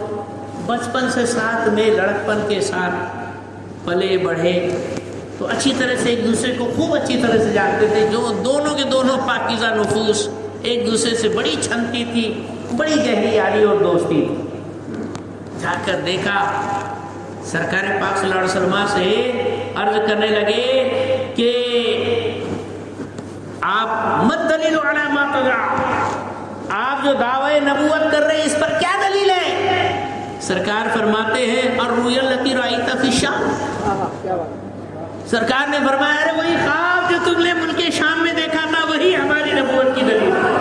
بچپن سے ساتھ میں لڑکپن کے ساتھ پلے بڑھے، تو اچھی طرح سے ایک دوسرے کو خوب اچھی طرح سے جانتے تھے، جو دونوں کے دونوں پاکیزہ نفوس، ایک دوسرے سے بڑی چھنتی تھی، بڑی گہری یاری اور دوستی تھی۔ جا کر دیکھا، سرکار پاک صلی اللہ علیہ وسلم سے عرض کرنے لگے کہ آپ مت دلیل علی ما تدعى، آپ جو دعوی نبوت کر رہے ہیں اس پر کیا دلیل ہے؟ سرکار فرماتے ہیں الرؤیا التي رأيت في الشام۔ سرکار نے فرمایا ارے وہی خواب جو تم نے ملک شام میں دیکھا تھا وہی ہماری نبوت کی دلیل ہے۔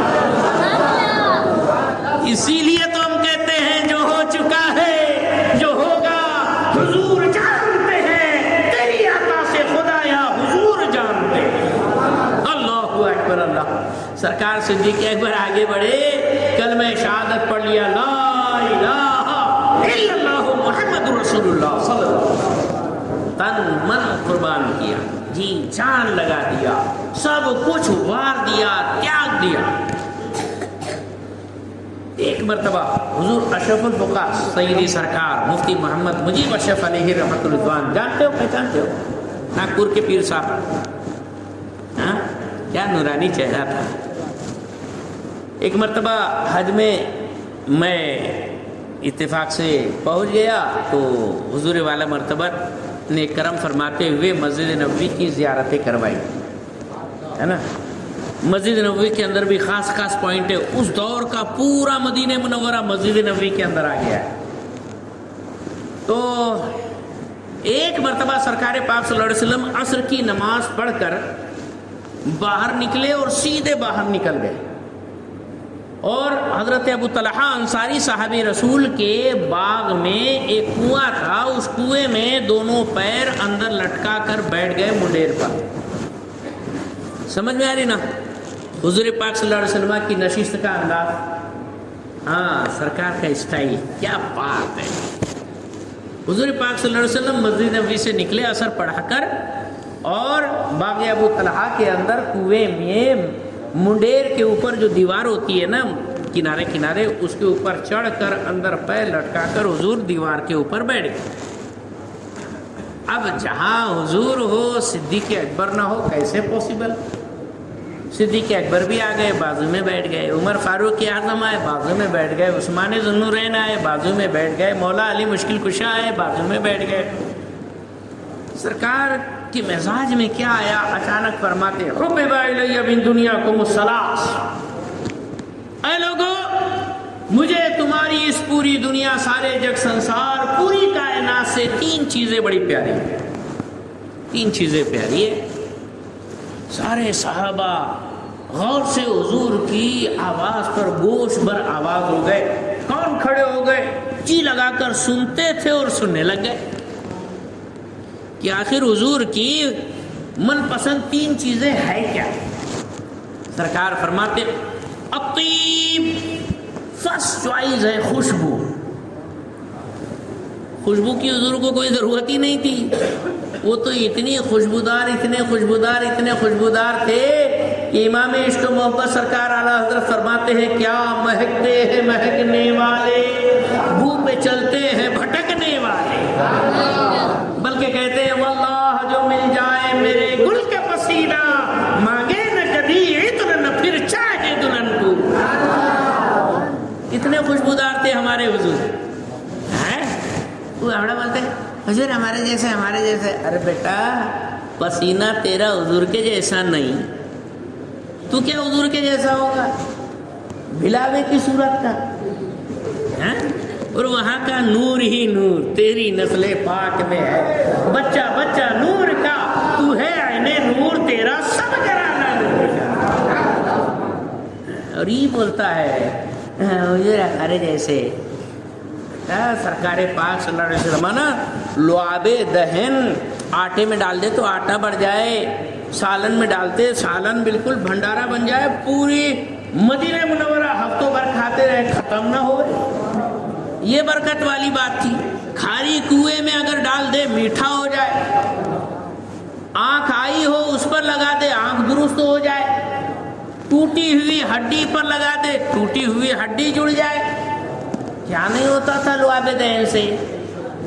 اسی لیے تو ہم کہتے ہیں جو ہو چکا ہے، جو ہوگا حضور جانتے ہیں، تیری عطا سے خدایا حضور جانتے ہیں۔ اللہ اکبر، اللہ۔ سرکار صدیق اکبر آگے بڑھے، کلمہ شہادت پڑھ لیا، لا الہ الا اللہ محمد رسول اللہ صلی اللہ علیہ وسلم۔ تن من قربان کیا، جی جان لگا دیا، سب کچھ وار دیا، تیاگ دیا۔ ایک مرتبہ حضور اشرف الفقراء سیدی سرکار مفتی محمد مجیب اشرف علیہ رحمۃ الرضوان، جانتے ہو پہچانتے ہو، ناگپور کے پیر صاحب، ہاں کیا نورانی چہرہ تھا۔ ایک مرتبہ حج میں اتفاق سے پہنچ گیا تو حضور والا مرتبہ نے کرم فرماتے ہوئے مسجد نبوی کی زیارتیں کروائی، ہے نا۔ مسجد نبوی کے اندر بھی خاص خاص پوائنٹ ہے، اس دور کا پورا مدینہ منورہ مسجد نبوی کے اندر آ گیا ہے۔ تو ایک مرتبہ سرکار پاک صلی اللہ علیہ وسلم عصر کی نماز پڑھ کر باہر نکلے اور سیدھے باہر نکل گئے، اور حضرت ابو طلحہ انصاری صحابی رسول کے باغ میں ایک کنواں تھا، اس کنویں میں دونوں پیر اندر لٹکا کر بیٹھ گئے منڈیر پر۔ سمجھ میں آ رہی نا حضور پاک صلی اللہ علیہ وسلم کی نشست کا انداز؟ ہاں سرکار کا اسٹائل کیا بات ہے. حضور پاک صلی اللہ علیہ وسلم مسجد نبوی سے نکلے اثر پڑھا کر اور باغ ابو طلحہ کے اندر کنویں میں منڈیر کے اوپر جو دیوار ہوتی ہے نا کنارے کنارے اس کے اوپر چڑھ کر اندر پیر لٹکا کر حضور دیوار کے اوپر بیٹھ گئے. اب جہاں حضور ہو صدیق اکبر نہ ہو کیسے پاسبل؟ صدیق اکبر بھی آ گئے بازو میں بیٹھ گئے, عمر فاروق اعظم آئے بازو میں بیٹھ گئے, عثمان ذو النورین آئے بازو میں بیٹھ گئے, مولا علی مشکل کشا آئے بازو میں بیٹھ گئے. سرکار کے مزاج میں کیا آیا؟ اچانک فرماتے حبب الی من دنیاکم الثلاث, اے لوگو مجھے تمہاری اس پوری دنیا سارے جگ سنسار پوری کائنات سے تین چیزیں بڑی پیاری ہیں. تین چیزیں پیاری ہے. سارے صحابہ غور سے حضور کی آواز پر گوش بر آواز ہو گئے, کون کھڑے ہو گئے, جی لگا کر سنتے تھے اور سننے لگ گئے کہ آخر حضور کی من پسند تین چیزیں ہے کیا. سرکار فرماتے الطیب, فرسٹ چوائز ہے خوشبو. خوشبو کی حضور کو کوئی ضرورت ہی نہیں تھی, وہ تو اتنے خوشبودار تھے کہ امام عشق و محبت سرکار اعلیٰ حضرت فرماتے ہیں کیا مہکتے ہیں مہکنے والے, بو پہ چلتے ہیں بھٹکنے والے. بلکہ کہتے ہیں واللہ جو مل جائے میرے گل کا پسینہ, مانگے نہ کبھی عطر نہ پھر چاہے دلہن کو. اتنے خوشبودار تھے ہمارے حضور. وہ ہمارا بولتے ہیں حضور ہمارے جیسے. ارے بیٹا پسینہ تیرا حضور کے جیسا نہیں, تو کیا حضور کے جیسا ہوگا؟ بھلاوے کی صورت کا, اور وہاں کا نور ہی نور تیری نسل پاک میں ہے. بچہ نور کا, تو ہے عین نور, تیرا سب گرانا نور کا. اور یہ بولتا ہے حضور ہمارے جیسے. سرکار پاک صلی اللہ علیہ وسلم نا لعاب دہن آٹے میں ڈال دے تو آٹا بڑھ جائے, سالن میں ڈالتے سالن بالکل بھنڈارا بن جائے, پوری مدینہ منورہ ہفتوں بھر کھاتے رہے ختم نہ ہو. یہ برکت والی بات تھی. کھاری کنویں میں اگر ڈال دے میٹھا ہو جائے, آنکھ آئی ہو اس پر لگا دے آنکھ درست ہو جائے, ٹوٹی ہوئی ہڈی پر لگا دے ٹوٹی ہوئی ہڈی جڑ جائے. کیا نہیں ہوتا تھا لعاب دہن سے؟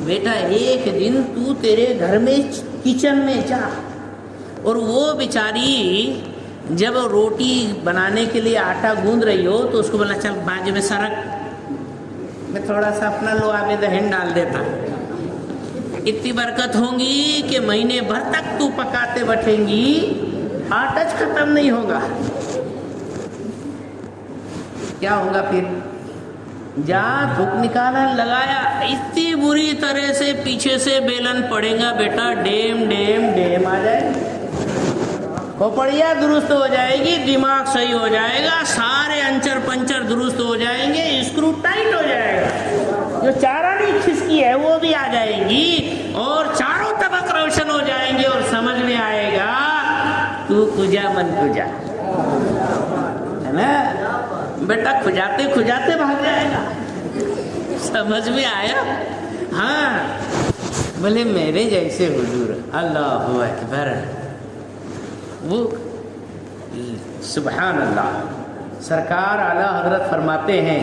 بیٹا ایک دن تو تیرے گھر میں کچن میں جا, اور وہ بیچاری جب روٹی بنانے کے لیے آٹا گوندھ رہی ہو تو اس کو بولا چل باجے میں سرک, میں تھوڑا سا اپنا لعاب دہن ڈال دیتا. اتنی برکت ہوں گی کہ مہینے بھر تک تو پکاتے بیٹھیں گی, آٹا ختم نہیں ہوگا. کیا ہوگا پھر؟ جہاں تھوک نکالنے لگایا اتنی بری طرح سے پیچھے سے بیلن پڑے گا بیٹا, ڈیم آ جائے, کھوپڑیا درست ہو جائے گی, دماغ صحیح ہو جائے گا, سارے انچر پنچر درست ہو جائیں گے, اسکرو ٹائٹ ہو جائے گا, جو چارانی کھسکی ہے وہ بھی آ جائے گی, اور چاروں طبق روشن ہو جائیں گے, اور سمجھ میں آئے گا تو کجا من کجا ہے نا بیٹا. کھجاتے بھاگ جائے گا. سمجھ میں آیا؟ ہاں بولے میرے جیسے حضور. اللہ اکبر. وہ سبحان اللہ. سرکار اعلیٰ حضرت فرماتے ہیں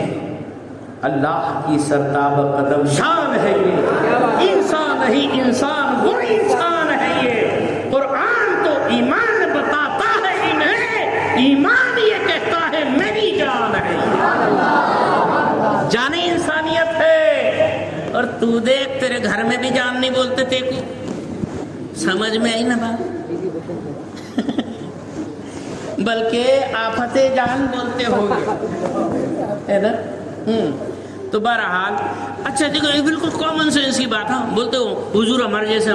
اللہ کی سرتاب قدم شان ہے یہ, انسان نہیں انسان وہ انسان ہے یہ. قرآن تو ایمان بتاتا ہے انہیں, ایمان یہ کہتا ہے میری جان ہے, جان انسانیت ہے. اور تو دیکھ تیرے گھر میں بھی جان نہیں بولتے تھے کو. سمجھ میں آئی نا بات؟ بلکہ آفت جان بولتے ہو گے ہے نا. تو بہرحال اچھا دیکھو یہ بالکل کامن سینس کی بات ہے. بولتے ہو حضور ہمارے جیسے.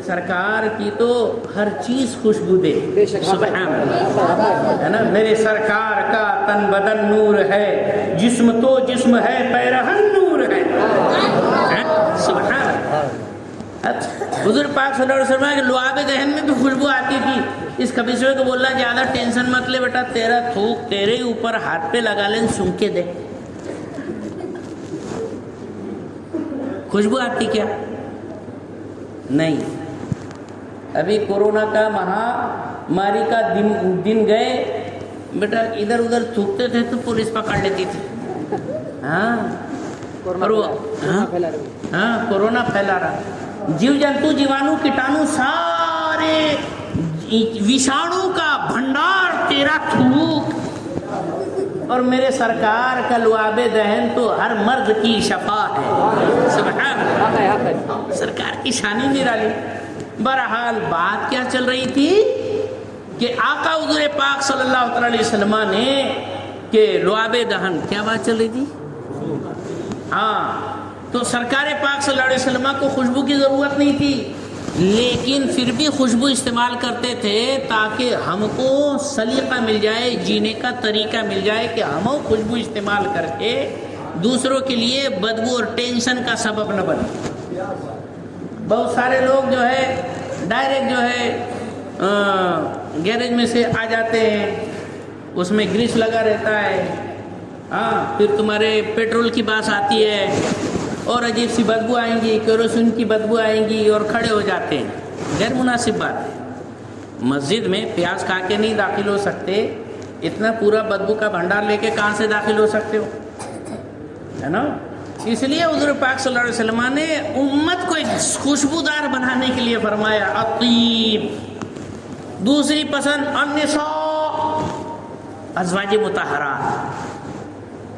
سرکار کی تو ہر چیز خوشبو دے. سبحان اللہ ہے نا. میرے سرکار کا تن بدن نور ہے, جسم تو جسم ہے پیرہن نور ہے. سبحان اللہ. حضور پاک صلی اللہ علیہ وسلم کے لعاب دہن میں بھی خوشبو آتی تھی. اس کبیسوے کو بولنا زیادہ ٹینشن مت لے بیٹا, تیرا تھوک تیرے اوپر ہاتھ پہ لگا لیں, سن کے دے. خوشبو آتی کیا؟ نہیں. ابھی کورونا کا مہاماری کا دن گئے بیٹا، ادھر ادھر تھوکتے تھے تو پولیس پکڑ لیتی تھی. ہاں کورونا پھیلا رہا. جیو جنتو جیوانو کیٹانو سارے وشانو کا بھنڈار تیرا تھوک، اور میرے سرکار کا لعاب دہن تو ہر مرض کی شفا ہے. سبحان اللہ، سرکار کی شان ہی نرالی. بہرحال بات کیا چل رہی تھی کہ آقا حضور پاک صلی اللہ علیہ وسلم نے کہ لعاب دہن، کیا بات چل رہی تھی؟ ہاں، تو سرکار پاک صلی اللہ علیہ وسلم کو خوشبو کی ضرورت نہیں تھی، لیکن پھر بھی خوشبو استعمال کرتے تھے تاکہ ہم کو سلیقہ مل جائے، جینے کا طریقہ مل جائے کہ ہم خوشبو استعمال کر کے دوسروں کے لیے بدبو اور ٹینشن کا سبب نہ بنے. بہت سارے لوگ جو ہے ڈائریکٹ جو ہے گیرج میں سے آ جاتے ہیں، اس میں گریس لگا رہتا ہے، ہاں، پھر تمہارے پیٹرول کی بات آتی ہے اور عجیب سی بدبو آئیں گی، کیروسین کی بدبو آئیں گی اور کھڑے ہو جاتے ہیں. غیر مناسب بات ہے. مسجد میں پیاز کھا کے نہیں داخل ہو سکتے، اتنا پورا بدبو کا بھنڈار لے کے کہاں سے داخل ہو سکتے ہو، ہے نا؟ اس لیے حضور پاک صلی اللہ علیہ وسلم نے امت کو ایک خوشبودار بنانے کے لیے فرمایا الطیب. دوسری پسند النساء، ازواج مطہرات.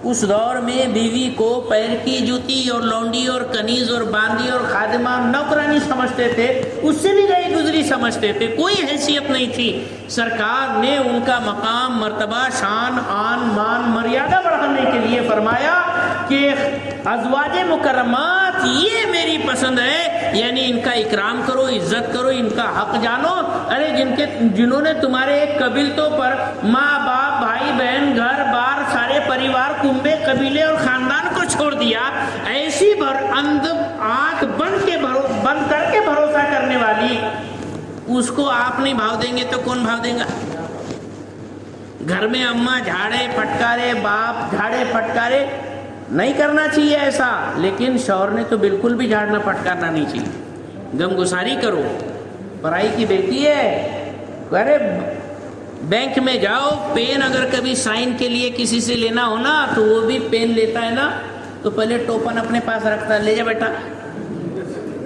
اس دور میں بیوی کو پیر کی جوتی اور لونڈی اور کنیز اور باندی اور خادمہ نوکرانی سمجھتے تھے، اس سے بھی گئی گزری سمجھتے تھے، کوئی حیثیت نہیں تھی. سرکار نے ان کا مقام، مرتبہ، شان، آن، مان، مریادہ بڑھانے کے لیے فرمایا کہ ازواج مکرمات یہ میری پسند ہے، یعنی ان کا اکرام کرو، عزت کرو، ان کا حق جانو. ارے جنہوں نے تمہارے ایک قبیلتوں پر ماں باپ بھائی بہن گھر بار سارے پریوار کنبے قبیلے اور خاندان کو چھوڑ دیا، ایسی آنکھ بند کر کے بھروسہ کرنے والی، اس کو آپ نہیں بھاؤ دیں گے تو کون بھاؤ دے گا؟ گھر میں اماں جھاڑے پھٹکارے، باپ جھاڑے پھٹکارے، نہیں کرنا چاہیے ایسا. لیکن شوہر نے تو بالکل بھی جھاڑنا پھٹکارنا نہیں چاہیے. غم گساری کرو، پرائی کی بیٹی ہے. ارے بینک میں جاؤ، پین اگر کبھی سائن کے لیے کسی سے لینا ہو نا تو وہ بھی پین لیتا ہے نا تو پہلے ٹوپن اپنے پاس رکھتا ہے، لے جا بیٹا.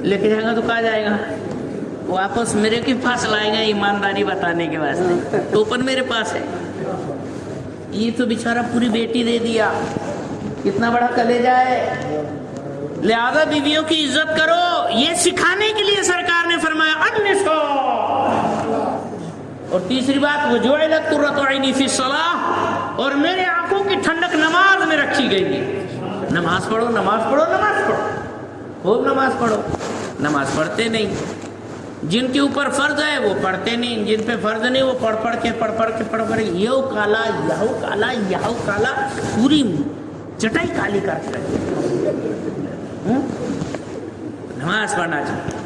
لے کے جائے گا تو کہاں جائے گا؟ واپس میرے کے پاس لائے گا ایمانداری بتانے کے واسطے. ٹوپن میرے پاس ہے. یہ تو بیچارہ پوری بیٹی دے دیا، کتنا بڑا کلیجہ ہے. لہذا بیویوں کی عزت کرو، یہ سکھانے کے لیے سرکار نے فرمایا النساء. اور تیسری بات وجعلت قرۃ عینی فی الصلاۃ، اور میرے آنکھوں کی ٹھنڈک نماز میں رکھی گئی ہے. نماز پڑھو، نماز پڑھو، نماز پڑھو، خوب نماز پڑھو. نماز پڑھتے نہیں. جن کے اوپر فرض ہے وہ پڑھتے نہیں، جن پہ فرض نہیں وہ پڑھ کے یہو کالا یہو کالا یہو کالا، پوری چٹائی کالی کرتے ہیں. نماز پڑھنا چاہیے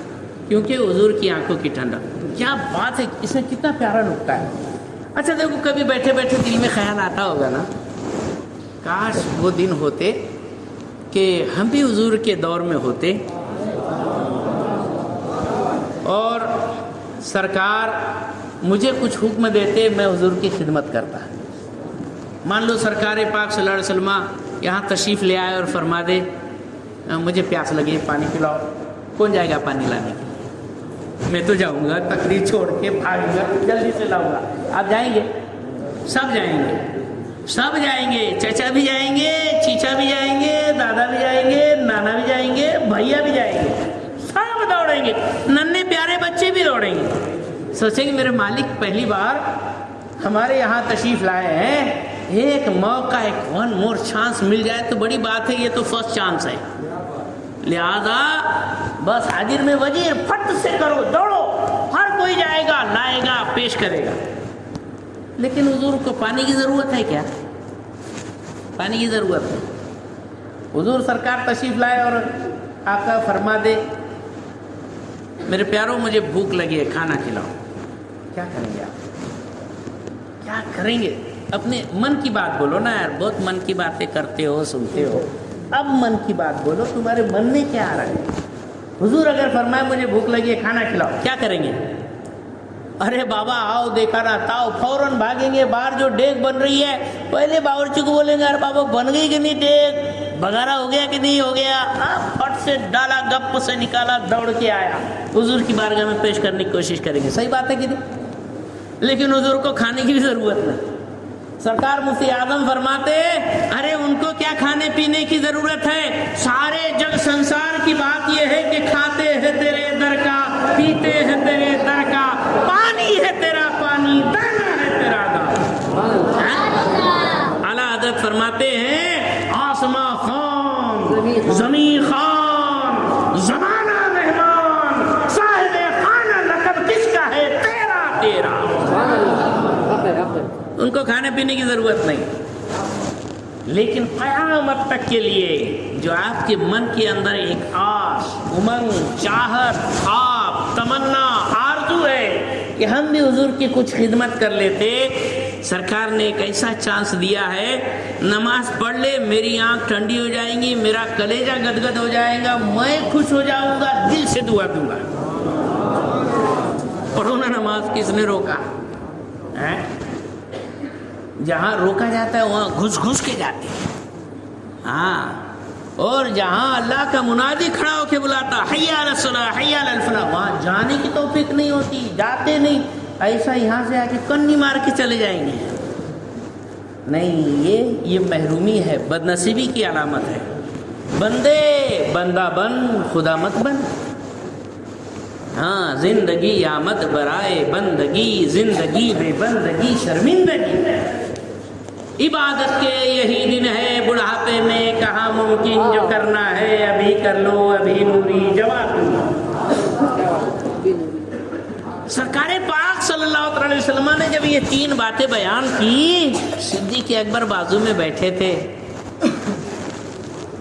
کیونکہ حضور کی آنکھوں کی ٹھنڈک. کیا بات ہے، اس میں کتنا پیارا نکتہ ہے. اچھا دیکھو، کبھی بیٹھے بیٹھے دل میں خیال آتا ہوگا نا، کاش وہ دن ہوتے کہ ہم بھی حضور کے دور میں ہوتے اور سرکار مجھے کچھ حکم دیتے، میں حضور کی خدمت کرتا. مان لو سرکار پاک صلی اللہ علیہ وسلم یہاں تشریف لے آئے اور فرما دے مجھے پیاس لگی ہے، پانی پلاؤ. کون جائے گا پانی لانے کے؟ میں تو جاؤں گا، تقریر چھوڑ کے بھاگوں گا، جلدی سے لاؤں گا. آپ جائیں گے؟ سب جائیں گے، سب جائیں گے. چچا بھی جائیں گے، چیچا بھی جائیں گے، دادا بھی جائیں گے، نانا بھی جائیں گے، بھیا بھی جائیں گے، سب دوڑیں گے. ننھے پیارے بچے بھی دوڑیں گے. سوچیں گے میرے مالک پہلی بار ہمارے یہاں تشریف لائے ہیں، ایک موقع، ایک ون مور چانس مل جائے تو بڑی بات ہے. یہ تو فرسٹ چانس ہے، لہذا بس حاضر میں وزیر، پھٹ سے کرو، دوڑو. ہر کوئی جائے گا، لائے گا، پیش کرے گا. لیکن حضور کو پانی کی ضرورت ہے کیا؟ پانی کی ضرورت ہے. حضور سرکار تشریف لائے اور آقا فرما دے میرے پیاروں مجھے بھوک لگی ہے، کھانا کھلاؤ. کیا کریں گے آپ؟ کیا کریں گے؟ اپنے من کی بات بولو نا یار. بہت من کی باتیں کرتے ہو، سنتے ہو. اب من کی بات بولو, تمہارے من میں کیا آ رہا ہے؟ حضور اگر فرمائے مجھے بھوک لگی ہے کھانا کھلاؤ, کیا کریں گے؟ ارے بابا آؤ دیکھا نہ تاؤ, فوراً بھاگیں گے. باہر جو ڈیگ بن رہی ہے پہلے باورچی کو بولیں گے ارے بابا بن گئی کہ نہیں ڈیگ, بغارہ ہو گیا کہ نہیں ہو گیا. پٹ سے ڈالا, گپ سے نکالا, دوڑ کے آیا, حضور کی بارگاہ میں پیش کرنے کی کوشش کریں گے. صحیح بات ہے کہ نہیں؟ لیکن حضور کو کھانے کی بھی ضرورت نہیں. سرکار مفتی اعظم فرماتے ارے ان کو کیا کھانے پینے کی ضرورت ہے, سارے جگ سنسار کی بات یہ ہے کہ کھاتے ہیں تیرے در کا, پیتے ہیں تیرے در کا, پانی ہے تیرا پانی, دانا ہے تیرا دانا. اعلیٰ حضرت فرماتے ہیں آسماں خان, زمین خان, زمانہ مہمان, صاحب خانہ لقب کس کا ہے؟ تیرا تیرا. ان کو کھانے پینے کی ضرورت نہیں. لیکن قیامت تک کے لیے جو آپ کے من کے اندر ایک آس, امنگ, چاہت, خواب, تمنا, آرزو ہے کہ ہم بھی حضور کی کچھ خدمت کر لیتے, سرکار نے ایک ایسا چانس دیا ہے, نماز پڑھ لے میری آنکھ ٹھنڈی ہو جائیں گی, میرا کلیجہ گدگد ہو جائے گا, میں خوش ہو جاؤں گا, دل سے دعا دوں گا. پڑھو نا نماز, کس نے روکا ہے؟ جہاں روکا جاتا ہے وہاں گھس گھس کے جاتے ہیں. ہاں, اور جہاں اللہ کا منادی کھڑا ہو کے بلاتا حی علی الصلاۃ حی علی الفلاح, وہاں جانے کی توفیق نہیں ہوتی, جاتے نہیں. ایسا یہاں سے آ کے کنی مار کے چلے جائیں گے. نہیں, یہ محرومی ہے, بد نصیبی کی علامت ہے. بندے بندہ بن, خدا مت بن. ہاں, زندگی آمد برائے بندگی, زندگی بے بندگی شرمندگی. عبادت کے یہی دن ہے بڑھاپے میں, کہاں ممکن جو کرنا ہے ابھی کر لو, ابھی نوری جواب دو. سرکار پاک صلی اللہ علیہ وسلم نے جب یہ 3 باتیں بیان کی, صدیق اکبر بازو میں بیٹھے تھے,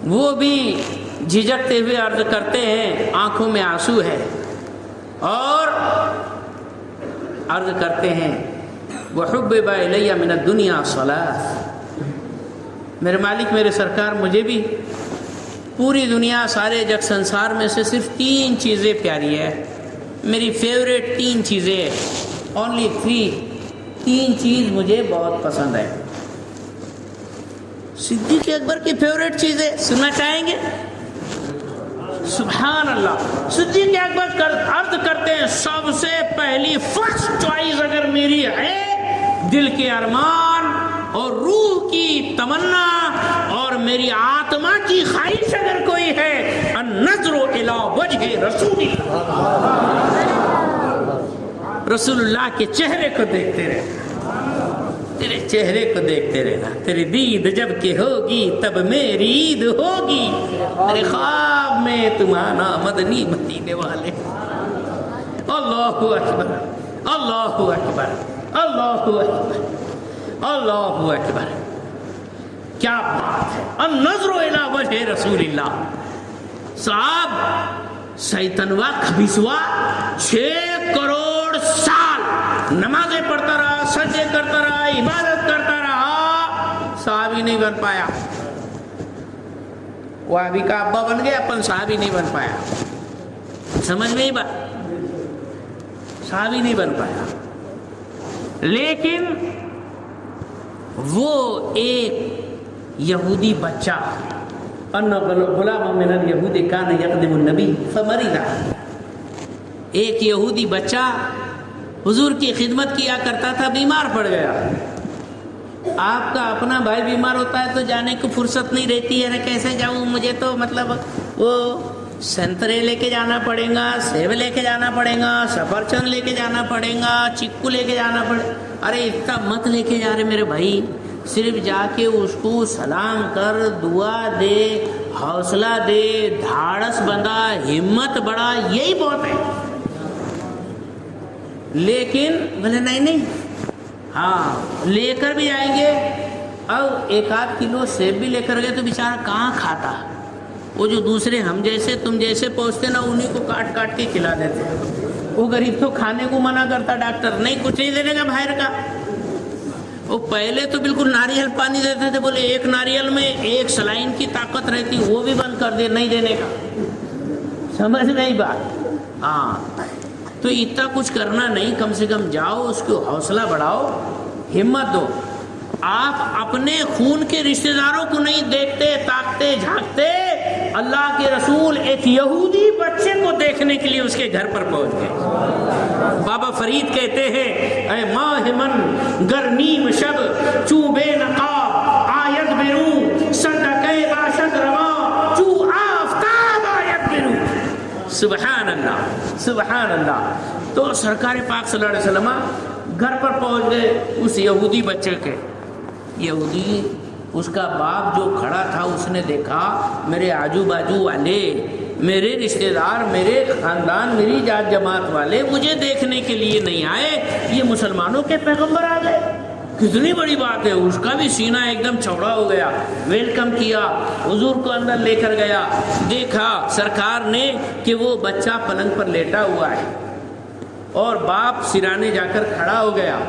وہ بھی جھجکتے ہوئے عرض کرتے ہیں, آنکھوں میں آنسو ہے, اور عرض کرتے ہیں وَحُبِّبَ إِلَيَّ مِنَ الدُّنْيَا الصَّلَاةُ, میرے مالک میرے سرکار مجھے بھی پوری دنیا سارے جگ سنسار میں سے صرف 3 چیزیں پیاری ہے, میری فیوریٹ 3 چیزیں, اونلی 3 چیز مجھے بہت پسند ہے. صدیق اکبر کی فیوریٹ چیزیں سننا چاہیں گے؟ سبحان اللہ. صدیق اکبر عرض کرتے ہیں سب سے پہلی فرسٹ چوائس اگر میری ہے, دل کے ارمان اور روح کی تمنا اور میری آتما کی خواہش اگر کوئی ہے, النظر الی وجہ رسول اللہ, رسول اللہ کے چہرے کو دیکھتے رہنا, تیرے چہرے کو دیکھتے رہنا. تیری دید جب کہ ہوگی تب میری عید ہوگی, تیرے خواب میں تم آنا مدنی مدینے والے. اللہ اکبر, اللہ اکبر, اللہ اکبر, اللہ اکبر. کیا بات ہے, النظر الی وجہ رسول اللہ. صاحب سیتنوا کھبیسوا 6 کروڑ سال نمازیں پڑھتا رہا, سجدے کرتا رہا, عبادت کرتا رہا, صحابی نہیں بن پایا. وہابی کا ابا بن گیا, اپن صحابی نہیں بن پایا. سمجھ میں ہی بات, صحابی نہیں بن پایا. لیکن وہ ایک یہودی بچہ, ان غلام من الیہود کان یقدم النبی فمرض, ایک یہودی بچہ حضور کی خدمت کیا کرتا تھا, بیمار پڑ گیا. آپ کا اپنا بھائی بیمار ہوتا ہے تو جانے کی فرصت نہیں رہتی ہے, کیسے جاؤں, مجھے تو مطلب وہ سنترے لے کے جانا پڑے گا, سیب لے کے جانا پڑے گا, سفرچند لے کے جانا پڑے گا, چکو لے کے جانا پڑے. ارے اتنا مت لے کے جا رہے میرے بھائی, صرف جا کے اس کو سلام کر, دعا دے, حوصلہ دے, دھاڑس بندھا, ہمت بڑھا, یہی بہت ہے. لیکن بولے نہیں, ہاں لے کر بھی جائیں گے, اب 1-8 کلو سیب بھی لے کر گئے تو بیچارہ کہاں کھاتا. وہ جو دوسرے ہم جیسے تم جیسے پہنچتے نا, انہیں کو کاٹ کاٹ کے کھلا دیتے. وہ غریب تو کھانے کو منع کرتا, ڈاکٹر نہیں کچھ نہیں دینے کا باہر کا. وہ پہلے تو بالکل ناریل پانی دیتے تھے، بولے ایک ناریل میں 1 سلائن کی طاقت رہتی، وہ بھی بند کر دے نہیں دینے کا. سمجھ نہیں بات؟ ہاں تو اتنا کچھ کرنا نہیں، کم سے کم جاؤ اس کو حوصلہ بڑھاؤ، ہمت دو. آپ اپنے خون کے رشتہ داروں کو نہیں دیکھتے تاکتے جھانکتے، اللہ کے رسول ایک یہودی بچے کو دیکھنے کے لیے اس کے گھر پر پہنچ گئے. بابا فرید کہتے ہیں اے ماہ من گر نیم شب چوں بے نقاب آیت برو صدقے باشد روا چوں آفتاب آیت برو. سبحان اللہ سبحان اللہ. تو سرکار پاک صلی اللہ علیہ وسلم گھر پر پہنچ گئے اس یہودی بچے کے. یہودی اس کا باپ جو کھڑا تھا اس نے دیکھا میرے آجو باجو والے، میرے رشتہ دار، میرے خاندان، میری جات جماعت والے مجھے دیکھنے کے لیے نہیں آئے، یہ مسلمانوں کے پیغمبر آ گئے، کتنی بڑی بات ہے. اس کا بھی سینہ ایک دم چوڑا ہو گیا، ویلکم کیا، حضور کو اندر لے کر گیا. دیکھا سرکار نے کہ وہ بچہ پلنگ پر لیٹا ہوا ہے اور باپ سرانے جا کر کھڑا ہو گیا.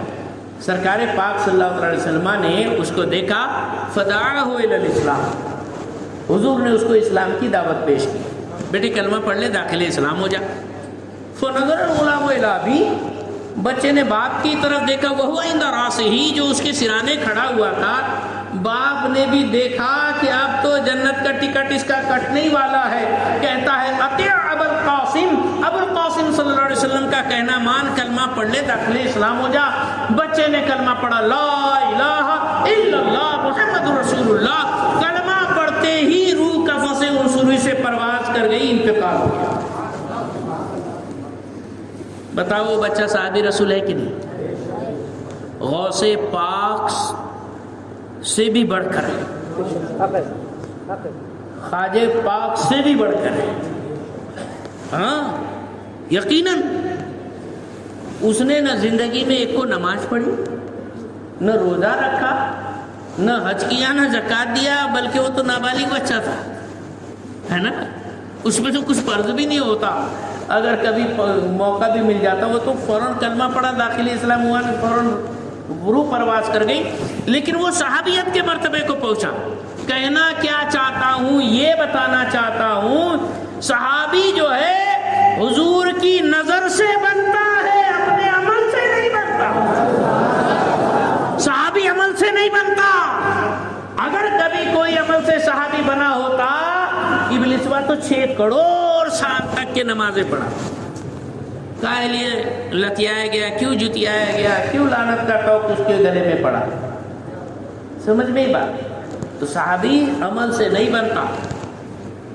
سرکار پاک صلی اللہ علیہ وسلم نے اس کو دیکھا، فدعاہ الی الاسلام، حضور نے اس کو اسلام کی دعوت پیش کی. بیٹے کلمہ پڑھ لے، داخل اسلام ہو جا. فنظر الغلام الی ابی، بچے نے باپ کی طرف دیکھا، وہ عند راسہ، جو اس کے سرانے کھڑا ہوا تھا. باپ نے بھی دیکھا کہ اب تو جنت کا ٹکٹ اس کا کٹنے والا ہے. کہتا ہے اطیع ابو القاسم، ابو القاسم صلی اللہ علیہ وسلم کا کہنا مان، کلمہ پڑھ لے، داخل اسلام ہو جا. بچے نے کلمہ پڑھا، لا الہ الا اللہ محمد رسول اللہ. کلمہ پڑھتے ہی روح کفن سے انسوری سے پرواز کر گئی، انتقال ہو گیا. بتاؤ وہ بچہ صحابی رسول ہے کہ نہیں؟ غوث پاک سے بھی بڑھ کر ہے، خواجہ پاک سے بھی بڑھ کر ہے. ہاں یقیناً اس نے نہ زندگی میں ایک کو نماز پڑھی، نہ روزہ رکھا، نہ حج کیا، نہ زکوٰۃ دیا، بلکہ وہ تو نابالغ بچہ تھا، ہے نا. اس میں تو کچھ فرض بھی نہیں ہوتا. اگر کبھی موقع بھی مل جاتا وہ تو فوراً کلمہ پڑھا، داخلی اسلام ہوا، فوراً روح پرواز کر گئی. لیکن وہ صحابیت کے مرتبے کو پہنچا. کہنا کیا چاہتا ہوں، یہ بتانا چاہتا ہوں، صحابی جو ہے حضور کی نظر سے بنتا ہے، اپنے عمل سے نہیں بنتا. صحابی عمل سے نہیں بنتا. اگر کبھی کوئی عمل سے صحابی بنا ہوتا، ابلیسوا تو 6 کروڑ سال تک کے نمازیں پڑھا. کہے لیے لتیایا گیا، کیوں جتیایا گیا، کیوں لعنت کا ٹوک اس کے گلے میں پڑا؟ سمجھ میں ہی بات. تو صحابی عمل سے نہیں بنتا.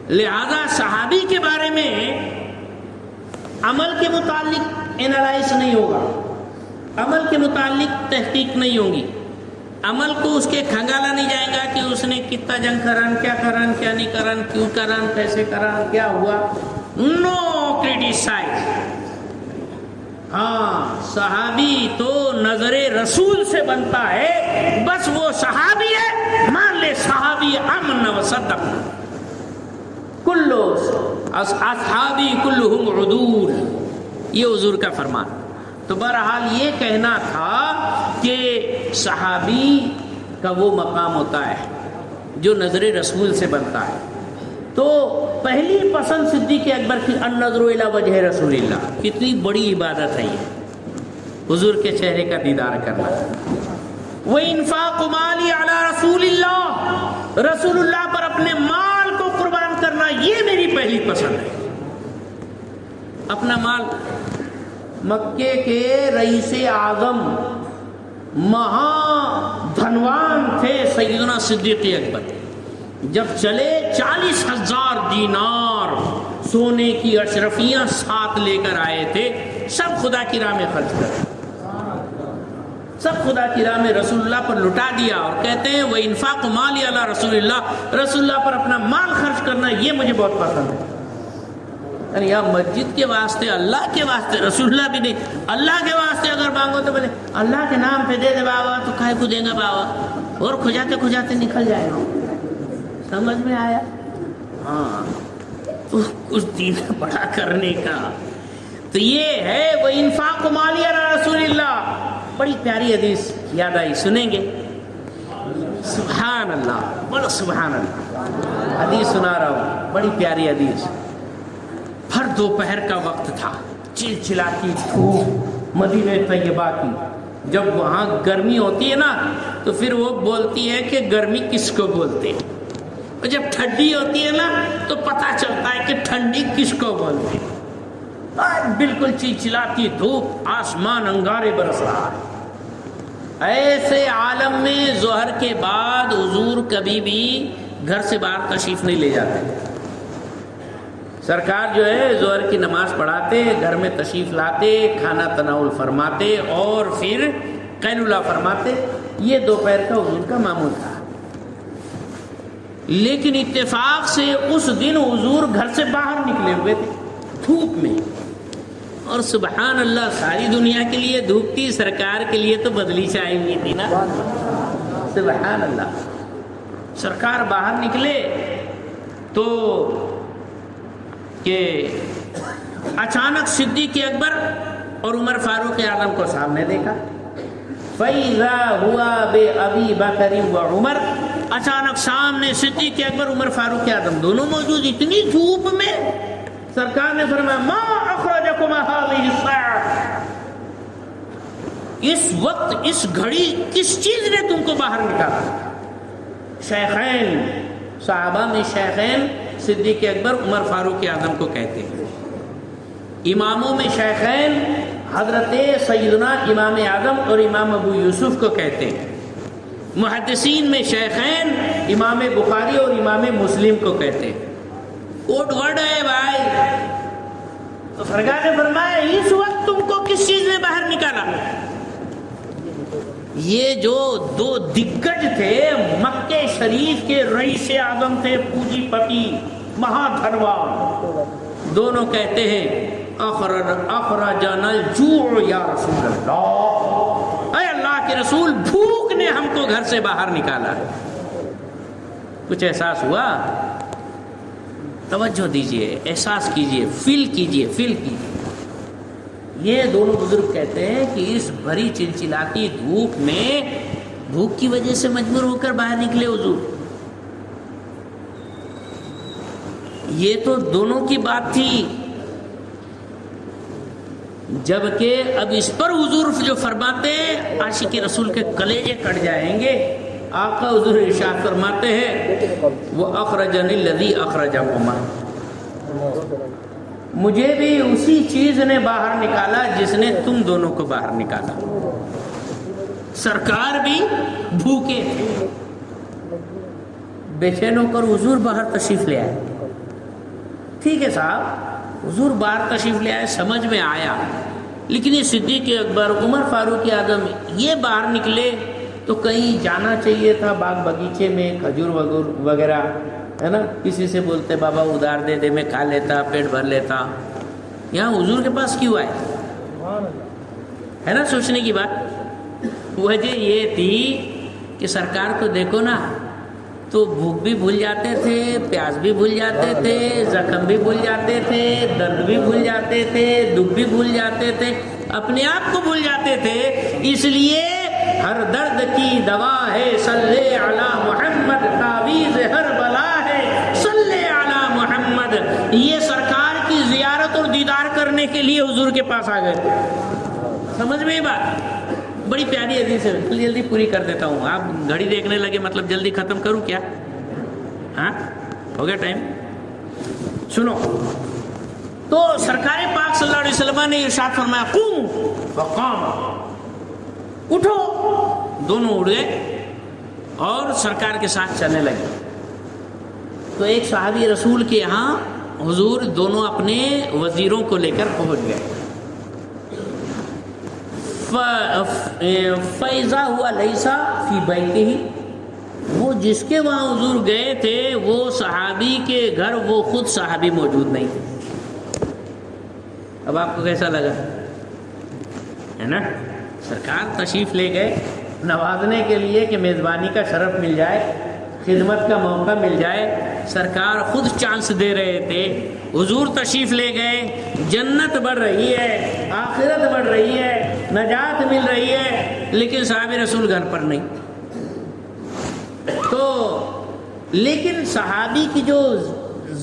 لہذا صحابی کے بارے میں عمل کے متعلق انالائز نہیں ہوگا، عمل کے متعلق تحقیق نہیں ہوگی. عمل کو اس کے کھنگالا نہیں جائے گا کہ اس نے کتنا جنگ کرن، کیا کرن، کیا نہیں کرن، کیوں کرن، کیسے کرن، کیا ہوا. نو کریٹیسائز. ہاں صحابی تو نظر رسول سے بنتا ہے، بس وہ صحابی ہے، مان لے صحابی امن و صدق. کلو اصحابی کلہم عدول، یہ حضور کا فرمان. تو بہرحال یہ کہنا تھا کہ صحابی کا وہ مقام ہوتا ہے جو نظر رسول سے بنتا ہے. تو پہلی پسند صدیق اکبر کی النظر الی وجہ رسول اللہ. کتنی بڑی عبادت ہے یہ، حضور کے چہرے کا دیدار کرنا. وَإِنفَاقُ مَالِي عَلَى رَسُولِ اللَّهِ، رسول اللہ پر اپنے مال کو قربان کرنا، یہ میری پہلی پسند ہے. اپنا مال. مکے کے رئیس اعظم مہا دھنوان تھے سیدنا صدیق اکبر. جب چلے 40,000 دینار سونے کی اشرفیاں ساتھ لے کر آئے تھے، سب خدا کی راہ میں خرچ کر، سب خدا کی راہ میں رسول اللہ پر لٹا دیا. اور کہتے ہیں وہ انفاق مال علی رسول اللہ، رسول اللہ پر اپنا مال خرچ کرنا یہ مجھے بہت پسند ہے. یعنی یہاں مسجد کے واسطے، اللہ کے واسطے، رسول اللہ بھی نہیں، اللہ کے واسطے اگر مانگو تو بولے اللہ کے نام پہ دے دے بابا، تو کھائے کو دیں گا بابا، اور کھجاتے کھجاتے نکل جائے گا. سمجھ میں آیا؟ ہاں تو کچھ دین بڑا کرنے کا. تو یہ ہے وہ انفاق مالی علی رسول اللہ. بڑی پیاری حدیث یاد آئی؟ سنیں گے؟ سبحان اللہ، بولو سبحان اللہ۔ حدیث سنا رہا ہوں، بڑی پیاری حدیث۔ ہر دوپہر کا وقت تھا، چلچلاتی دھوپ مدینہ طیبہ کی، جب وہاں گرمی ہوتی ہے نا تو پھر وہ بولتی ہے کہ گرمی کس کو بولتے ہیں، اور جب ٹھنڈی ہوتی ہے نا تو پتہ چلتا ہے کہ ٹھنڈی کس کو بولتے ہیں۔ بالکل چلچلاتی دھوپ، آسمان انگارے برس رہا ہے۔ ایسے عالم میں ظہر کے بعد حضور کبھی بھی گھر سے باہر تشریف نہیں لے جاتے۔ سرکار جو ہے ظہر کی نماز پڑھاتے، گھر میں تشریف لاتے، کھانا تناول فرماتے اور پھر قیلولہ فرماتے۔ یہ دوپہر کا حضور کا معمول تھا۔ لیکن اتفاق سے اس دن حضور گھر سے باہر نکلے ہوئے تھے دھوپ میں، اور سبحان اللہ ساری دنیا کے لیے دھوپ تھی، سرکار کے لیے تو بدلی چھائی ہوئی تھی نا۔ سبحان اللہ۔ سرکار باہر نکلے تو کہ اچانک صدیق اکبر اور عمر فاروق اعظم کو سامنے دیکھا۔ فَإِذَا هُوَ بِأَبِي بَكْرٍ وَعُمَرٍ، اچانک سامنے صدیق اکبر عمر فاروق اعظم دونوں موجود، اتنی دھوپ میں۔ سرکار نے فرمایا ما اخرجکما هذه الساعة، اس وقت اس گھڑی کس چیز نے تم کو باہر نکالا؟ شیخین، صحابہ میں شیخین صدیق اکبر عمر فاروق اعظم کو کہتے ہیں۔ اماموں میں شیخین حضرت سیدنا امام اعظم اور امام ابو یوسف کو کہتے ہیں۔ محدثین میں شیخین امام بخاری اور امام مسلم کو کہتے ہیں۔ کوڈ ورڈ ہے بھائی۔ تو سرکار نے فرمایا اس وقت تم کو کس چیز نے باہر نکالا؟ یہ جو دو دگج تھے، مکہ شریف کے رئیس اعظم تھے، پوجی پتی مہادھنوان، دونوں کہتے ہیں اخرجنا الجوع یا رسول اللہ، اے اللہ کے رسول بھوک نے ہم کو گھر سے باہر نکالا۔ کچھ احساس ہوا؟ توجہ دیجئے، احساس کیجئے، فیل کیجئے، فیل کیجئے۔ یہ دونوں بزرگ کہتے ہیں کہ اس بھری چلچلاتی دھوپ میں بھوک کی وجہ سے مجبور ہو کر باہر نکلے حضور۔ یہ تو دونوں کی بات تھی، جبکہ اب اس پر حضور جو فرماتے ہیں عاشق رسول کے کلیجے کٹ جائیں گے۔ آقا حضور ارشاد فرماتے ہیں وہ اخرجنی الذی اخرجکما، مجھے بھی اسی چیز نے باہر نکالا جس نے تم دونوں کو باہر نکالا۔ سرکار بھی بھوکے تھے، بے چین ہو کر حضور باہر تشریف لے آئے۔ ٹھیک ہے صاحب، حضور باہر تشریف لے آئے، سمجھ میں آیا، لیکن یہ صدیق اکبر عمر فاروق اعظم یہ باہر نکلے تو کہیں جانا چاہیے تھا، باغ بگیچے میں کھجور وغیرہ ہے نا، کسی سے بولتے بابا ادھار دے دے، میں کھا لیتا، پیٹ بھر لیتا۔ یہاں حضور کے پاس کیوں آئے؟ ہے نا سوچنے کی بات۔ وجہ یہ تھی کہ سرکار کو دیکھو نا، تو بھوک بھی بھول جاتے تھے، پیاس بھی بھول جاتے تھے، زخم بھی بھول جاتے تھے، درد بھی بھول جاتے تھے، دکھ بھی بھول جاتے تھے، اپنے آپ کو بھول جاتے تھے۔ اس لیے ہر درد کی دوا ہے صلی علی محمد، تعویذ ہر بلا ہے صلی علی محمد۔ یہ سرکار کی زیارت اور دیدار کرنے کے لیے حضور کے پاس آ گئے تھے۔ سمجھ میں یہ بات؟ بڑی پیاری حدیث ہے، جلدی پوری کر دیتا ہوں۔ آپ گھڑی دیکھنے لگے، مطلب جلدی ختم کروں کیا؟ ہاں ہو گیا ٹائم؟ سنو، تو سرکار پاک صلی اللہ علیہ وسلم نے ارشاد فرمایا قوم فقام، اٹھو۔ دونوں اٹھ گئے اور سرکار کے ساتھ چلنے لگے۔ تو ایک صحابی رسول کے یہاں حضور دونوں اپنے وزیروں کو لے کر پہنچ گئے۔ فَإِذَا هُوَ لَيْسَ فِي بَيْتِهِ، وہ جس کے وہاں حضور گئے تھے وہ صحابی کے گھر وہ خود صحابی موجود نہیں تھے۔ اب آپ کو کیسا لگا؟ ہے نا، سرکار تشریف لے گئے نوازنے کے لیے کہ میزبانی کا شرف مل جائے، خدمت کا موقع مل جائے. سرکار خود چانس دے رہے تھے. حضور تشریف لے گئے. جنت بڑھ رہی ہے, آخرت بڑھ رہی ہے, نجات مل رہی ہے, لیکن صحابہ رسول گھر پر نہیں. تو لیکن صحابی کی جو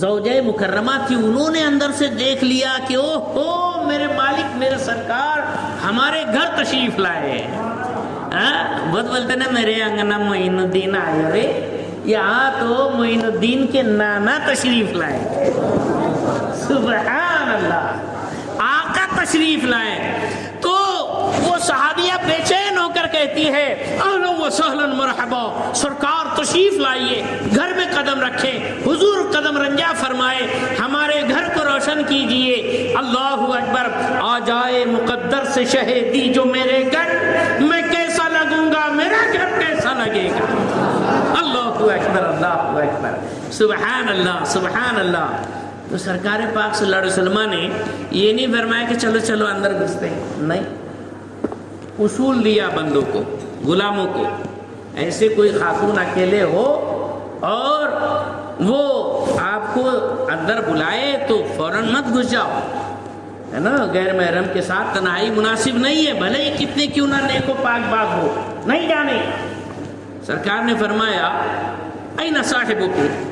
زوجہ مکرمہ تھی, انہوں نے اندر سے دیکھ لیا کہ او ہو میرے مالک, میرے سرکار ہمارے گھر تشریف لائے. بہت بولتے نا میرے انگنا معین الدین آئے رے, یہاں تو معین الدین کے نانا تشریف لائے. سبحان اللہ, آقا تشریف لائے. تو وہ صحابیہ بے چین ہو کر کہتی ہے اہلا و سہلا مرحبا, سرکار تشریف لائیے, گھر میں قدم رکھیں, حضور قدم رنجا فرمائے, ہمارے گھر کو روشن کیجئے. اللہ اکبر. آ جائے مقدر سے شہیدی جو میرے گھر, میں کیسا لگوں گا, میرا گھر کیسا لگے گا. اللہ اکبر, اللہ اکبر, سبحان اللہ, سبحان اللہ. تو سرکار پاک صلی اللہ علیہ وسلم نے یہ نہیں فرمایا کہ چلو چلو اندر گھستے ہیں, نہیں. اصول دیا بندوں کو, غلاموں کو, ایسے کوئی خاتون اکیلے ہو اور وہ آپ کو اندر بلائے تو فوراً مت گھس جاؤ, ہے نا. غیر محرم کے ساتھ تنہائی مناسب نہیں ہے, بھلے ہی کتنے کیوں نہ نیک و پاک بات ہو, نہیں جانے. سرکار نے فرمایا این صاحبکم,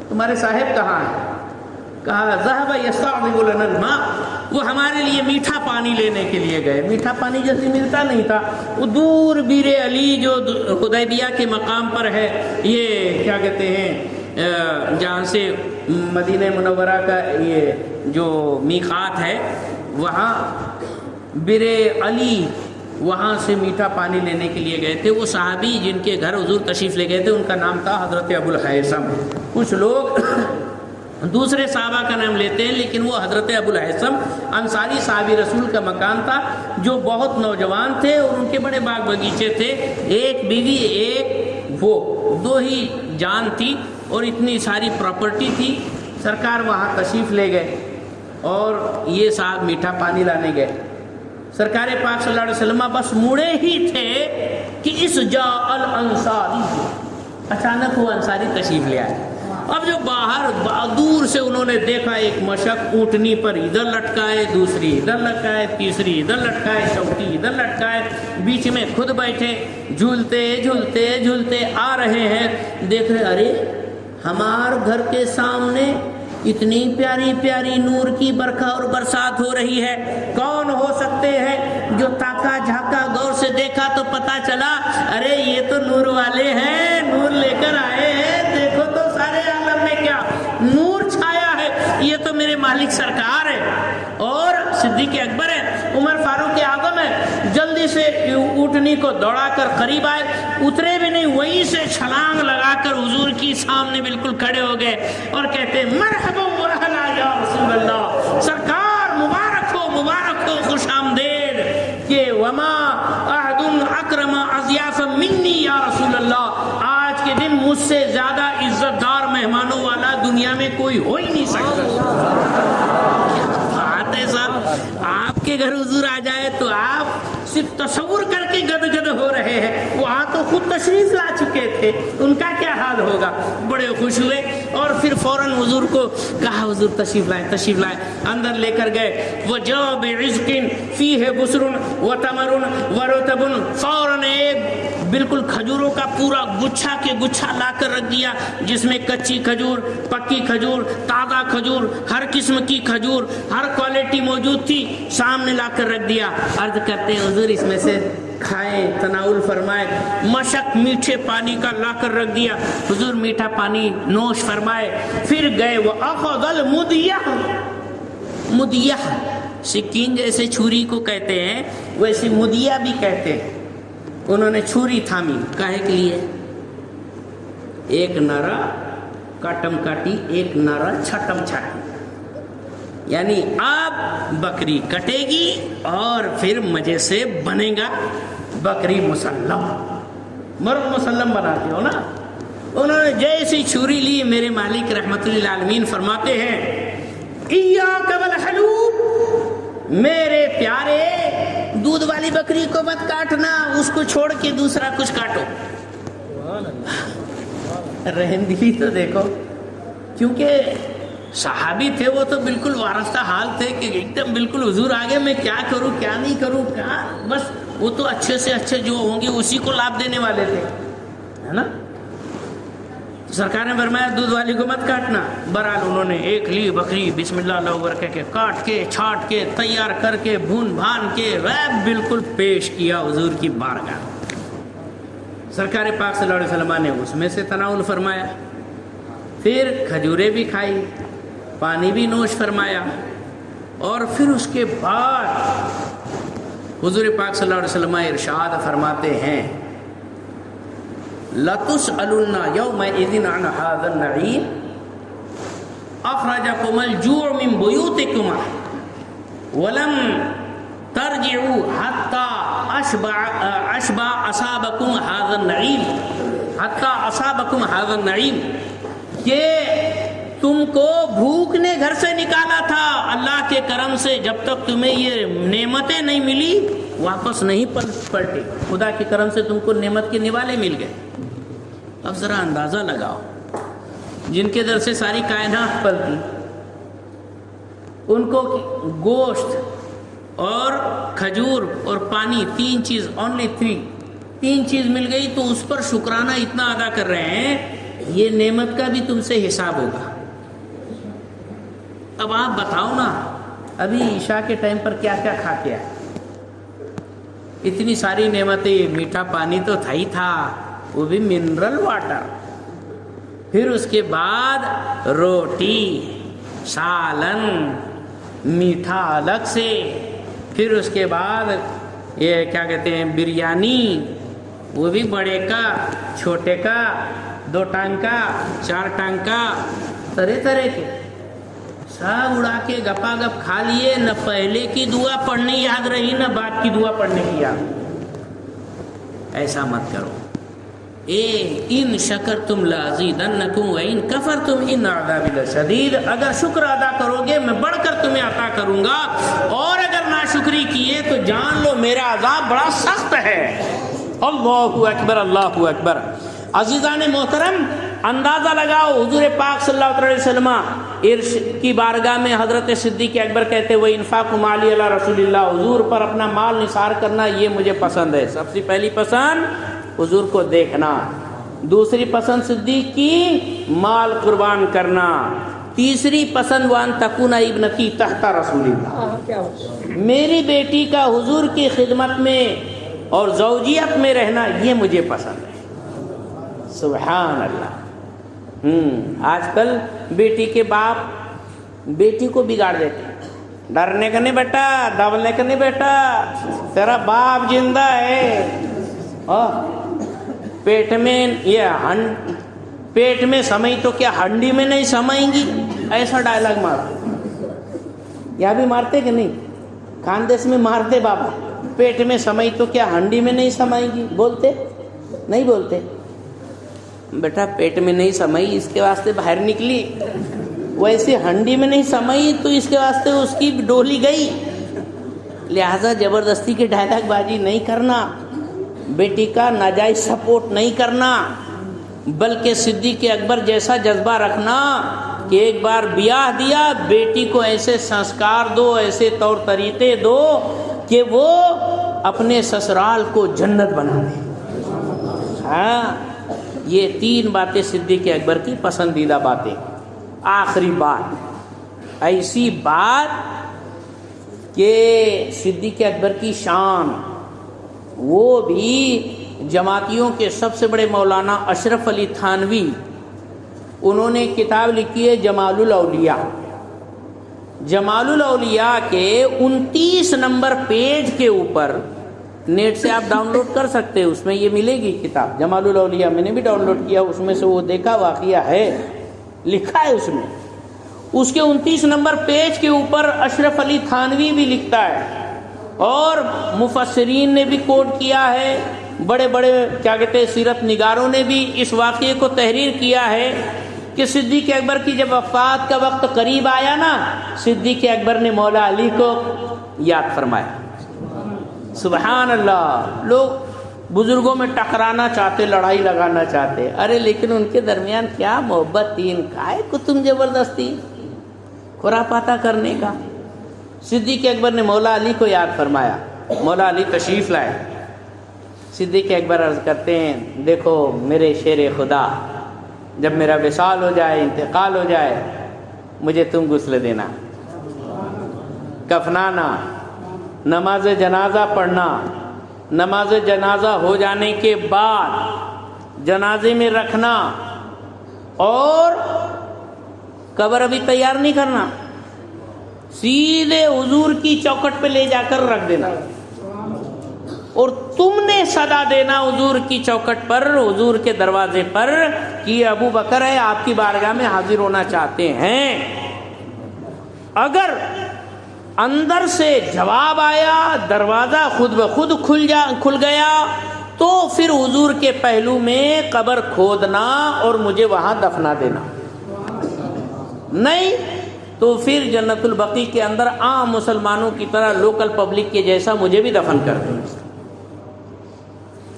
تمہارے صاحب کہاں ہیں؟ کہا ذهب يستعذب لنا الماء, وہ ہمارے لیے میٹھا پانی لینے کے لیے گئے. میٹھا پانی جلدی ملتا نہیں تھا. وہ دور بیر علی جو حدیبیہ کے مقام پر ہے, یہ کیا کہتے ہیں, جہاں سے مدینہ منورہ کا یہ جو میقات ہے, وہاں بیر علی, وہاں سے میٹھا پانی لینے کے لیے گئے تھے. وہ صحابی جن کے گھر حضور تشریف لے گئے تھے, ان کا نام تھا حضرت ابو الحیثم. کچھ لوگ دوسرے صحابہ کا نام لیتے ہیں, لیکن وہ حضرت ابو الحیثم انصاری صحابی رسول کا مکان تھا, جو بہت نوجوان تھے اور ان کے بڑے باغ بغیچے تھے. ایک بیوی, ایک وہ, دو ہی جان تھی اور اتنی ساری پراپرٹی تھی. سرکار وہاں تشریف لے گئے اور یہ صاحب میٹھا پانی لانے گئے. سرکار پاک صلی اللہ علیہ وسلم بس مڑے ہی تھے کہ اس جا الانصاری, اچانک وہ انصاری تشریف لے آئے. اب جو باہر دور سے انہوں نے دیکھا ایک مشک اونٹنی پر ادھر لٹکائے, دوسری ادھر لٹکائے, تیسری ادھر لٹکائے, چوتھی ادھر لٹکائے, بیچ میں خود بیٹھے, جھولتے جھولتے جھولتے آ رہے ہیں. دیکھ رہے ارے ہمارے گھر کے سامنے اتنی پیاری پیاری نور کی برکھا اور برسات ہو رہی ہے, کون ہو سکتے ہیں؟ جو تاکا جھاکا غور سے دیکھا تو پتا چلا ارے یہ تو نور والے ہیں, نور لے کر آئے ہیں. دیکھو تو سارے عالم میں کیا نور چھایا ہے, یہ تو میرے مالک سرکار ہے اور صدیق اکبر ہے, عمر فاروق اعظم ہے. جلدی سے اونٹنی کو دوڑا کر قریب آئے, اترے بھی نہیں, وہیں سے چھلانگ لگا کر حضور کی سامنے بالکل کھڑے ہو گئے اور کہتے مرحبا مرحبا یا رسول اللہ, سرکار مبارک ہو, خوش آمدید. کہ وما احد اکرم اضیاف منی یا رسول اللہ, آج کے دن مجھ سے زیادہ عزت دار مہمانوں والا دنیا میں کوئی ہو ہی نہیں سکتا. بات ہے صاحب, آپ کے گھر حضور آ جائے تو آپ صرف تصور کر کے گد گد ہو رہے ہیں. وہاں تو خود تشریف لا چکے تھے, ان کا کیا حال ہوگا. بڑے خوش ہوئے اور پھر فوراً حضور کو کہا حضور تشریف لائیں, تشریف لائیں. اندر لے کر گئے. وَجَاءَ بِعِزْقٍ فِيهِ بُسْرٌ وَتَمَرٌ وَرُطَبٌ, فوراً ایک بالکل کھجوروں کا پورا گچھا کے گچھا لا کر رکھ دیا, جس میں کچی کھجور, پکی کھجور, تازہ کھجور, ہر قسم کی کھجور, ہر کوالٹی موجود تھی, سامنے لا کر رکھ دیا. عرض کرتے ہیں حضور اس میں سے کھائیں, تناول فرمائے. مشک میٹھے پانی کا لا کر رکھ دیا, حضور میٹھا پانی نوش فرمائے. پھر گئے وَأَخَذَ الْمُدْيَةَ, مدیہ سکین جیسے چھری کو کہتے ہیں, ویسے مدیہ بھی کہتے ہیں. انہوں نے چھری تھامی, کاہے کے لیے؟ ایک نارا کاٹم کاٹی, ایک نارا چھٹم چھاٹی, یعنی آپ بکری کٹے گی اور پھر مزے سے بنے گا بکری مسلم. مرغ مسلم بناتے ہو نا. انہوں نے جیسی چھری لی, میرے مالک رحمت للعالمین فرماتے ہیں ایاک والحلوب, میرے پیارے دودھ والی بکری کو مت کاٹنا, اس کو چھوڑ کے دوسرا کچھ کاٹو. رحم دلی تو دیکھو، کیونکہ صحابی تھے وہ تو بالکل وارستہ حال تھے کہ ایک دم بالکل حضور آگے میں کیا کروں کیا نہیں کروں، کیا بس وہ تو اچھے سے اچھے جو ہوں گے اسی کو لابھ دینے والے تھے، ہے نا. سرکار نے فرمایا دودھ والی کو مت کاٹنا. بہرحال انہوں نے ایک لی بکری بسم اللہ اللہ اکبر کہہ کے کاٹ کے چھاٹ کے تیار کر کے بھون بھان کے ریب بالکل پیش کیا حضور کی بارگاہ. سرکار پاک صلی اللہ علیہ وسلم نے اس میں سے تناول فرمایا، پھر کھجورے بھی کھائی، پانی بھی نوش فرمایا، اور پھر اس کے بعد حضور پاک صلی اللہ علیہ وسلم ارشاد فرماتے ہیں لَتُسْأَلُنَّ يَوْمَئِذٍ عَنْ هَذَا النَّعِيمِ أَخْرَجَكُمُ الْجُوعُ مِنْ بُيُوتِكُمْ وَلَمْ تَرْجِعُوا حَتَّى أَشْبَعَ أَصَابَكُمْ هَذَا النَّعِيمِ حَتَّى أَصَابَكُمْ هَذَا النَّعِيمِ کہ تم کو بھوک نے گھر سے نکالا تھا، اللہ کے کرم سے جب تک تمہیں یہ نعمتیں نہیں ملی واپس نہیں پلٹی، خدا کے کرم سے تم کو نعمت کے نوالے مل گئے. اب ذرا اندازہ لگاؤ، جن کے در سے ساری کائنات پلتی، ان کو گوشت اور کھجور اور پانی، تین چیز، اونلی تین چیز مل گئی تو اس پر شکرانہ اتنا ادا کر رہے ہیں. یہ نعمت کا بھی تم سے حساب ہوگا. اب آپ بتاؤ نا، ابھی عشاء کے ٹائم پر کیا کیا کھا کے آئے؟ اتنی ساری نعمتیں، میٹھا پانی تو تھا ہی تھا، وہ بھی منرل واٹر، پھر اس کے بعد روٹی، سالن، میٹھا الگ سے، پھر اس کے بعد یہ کیا کہتے ہیں بریانی، وہ بھی بڑے کا، چھوٹے کا، 2 ٹانگ کا، 4 ٹانگ کا، طرح طرح کے سب اڑا کے گپا گپ کھا لیے. نہ پہلے کی دعا پڑھنے یاد رہی نہ بعد کی دعا پڑھنے کی یاد. ایسا مت کرو. ان شکرتم لازیدنکم وان کفرتم ان عذابی لشدید. اگر شکر ادا کرو گے میں بڑھ کر تمہیں عطا کروں گا، اور اگر ناشکری کیے تو جان لو میرا عذاب بڑا سخت ہے. اللہ اکبر اللہ اکبر. عزیزان محترم، اندازہ لگاؤ، حضور پاک صلی اللہ علیہ وسلم کی بارگاہ میں حضرت صدیق اکبر کہتے ہوئے انفاق مالی علی رسول اللہ، حضور پر اپنا مال نثار کرنا یہ مجھے پسند ہے. سب سے پہلی پسند حضور کو دیکھنا، دوسری پسند صدیق کی مال قربان کرنا، تیسری پسند وان تکون ابنتی تحت رسول اللہ، میری بیٹی کا حضور کی خدمت میں اور زوجیت میں رہنا یہ مجھے پسند ہے. سبحان اللہ. آج کل بیٹی کے باپ بیٹی کو بگاڑ دیتے، ڈرنے کا نہیں بیٹا، دبنے کا نہیں بیٹا، تیرا باپ زندہ ہے. پیٹ میں سمئی تو کیا ہنڈی میں نہیں سمائیں گی؟ ایسا ڈائلاگ مارتے. یہاں بھی مارتے کہ نہیں؟ خاندیش میں مارتے بابا. پیٹ میں سمئی تو کیا ہنڈی میں نہیں سمائیں گی؟ بولتے نہیں بولتے؟ بیٹا پیٹ میں نہیں سمئی اس کے واسطے باہر نکلی، ویسے ہنڈی میں نہیں سمئی تو اس کے واسطے اس کی ڈولی گئی. لہذا زبردستی کے ڈائلاگ بازی نہیں کرنا، بیٹی کا ناجائز سپورٹ نہیں کرنا، بلکہ صدیق اکبر جیسا جذبہ رکھنا کہ ایک بار بیاہ دیا، بیٹی کو ایسے سنسکار دو، ایسے طور طریقے دو کہ وہ اپنے سسرال کو جنت بنا دے. ہاں، یہ 3 باتیں صدیق اکبر کی پسندیدہ باتیں. آخری بات، ایسی بات کہ صدیق اکبر کی شان، وہ بھی جماعتیوں کے سب سے بڑے مولانا اشرف علی تھانوی، انہوں نے کتاب لکھی ہے جمال الاولیاء. جمال الاولیاء کے 29 نمبر پیج کے اوپر، نیٹ سے آپ ڈاؤن لوڈ کر سکتے ہیں، اس میں یہ ملے گی کتاب جمال الاولیاء. میں نے بھی ڈاؤن لوڈ کیا، اس میں سے وہ دیکھا واقعہ ہے، لکھا ہے اس میں. اس کے 29 نمبر پیج کے اوپر اشرف علی تھانوی بھی لکھتا ہے، اور مفسرین نے بھی کوٹ کیا ہے، بڑے بڑے کیا کہتے ہیں سیرت نگاروں نے بھی اس واقعے کو تحریر کیا ہے کہ صدیق اکبر کی جب وفات کا وقت قریب آیا نا، صدیق اکبر نے مولا علی کو یاد فرمایا. سبحان اللہ. لوگ بزرگوں میں ٹکرانا چاہتے، لڑائی لگانا چاہتے. ارے لیکن ان کے درمیان کیا محبت تھی، ان کا ہے تم زبردستی خرافاتہ کرنے کا. صدیق اکبر نے مولا علی کو یاد فرمایا. مولا علی تشریف لائے. صدیق اکبر عرض کرتے ہیں دیکھو میرے شیر خدا، جب میرا وصال ہو جائے، انتقال ہو جائے، مجھے تم غسل دینا، کفنانا، نماز جنازہ پڑھنا، نماز جنازہ ہو جانے کے بعد جنازے میں رکھنا، اور قبر ابھی تیار نہیں کرنا، سیدھے حضور کی چوکھٹ پہ لے جا کر رکھ دینا، اور تم نے صدا دینا حضور کی چوکھٹ پر، حضور کے دروازے پر کہ ابو بکر ہے آپ کی بارگاہ میں حاضر ہونا چاہتے ہیں. اگر اندر سے جواب آیا، دروازہ خود بخود کھل گیا، تو پھر حضور کے پہلو میں قبر کھودنا اور مجھے وہاں دفنا دینا. نہیں تو پھر جنت البقیع کے اندر عام مسلمانوں کی طرح لوکل پبلک کے جیسا مجھے بھی دفن کر دیں.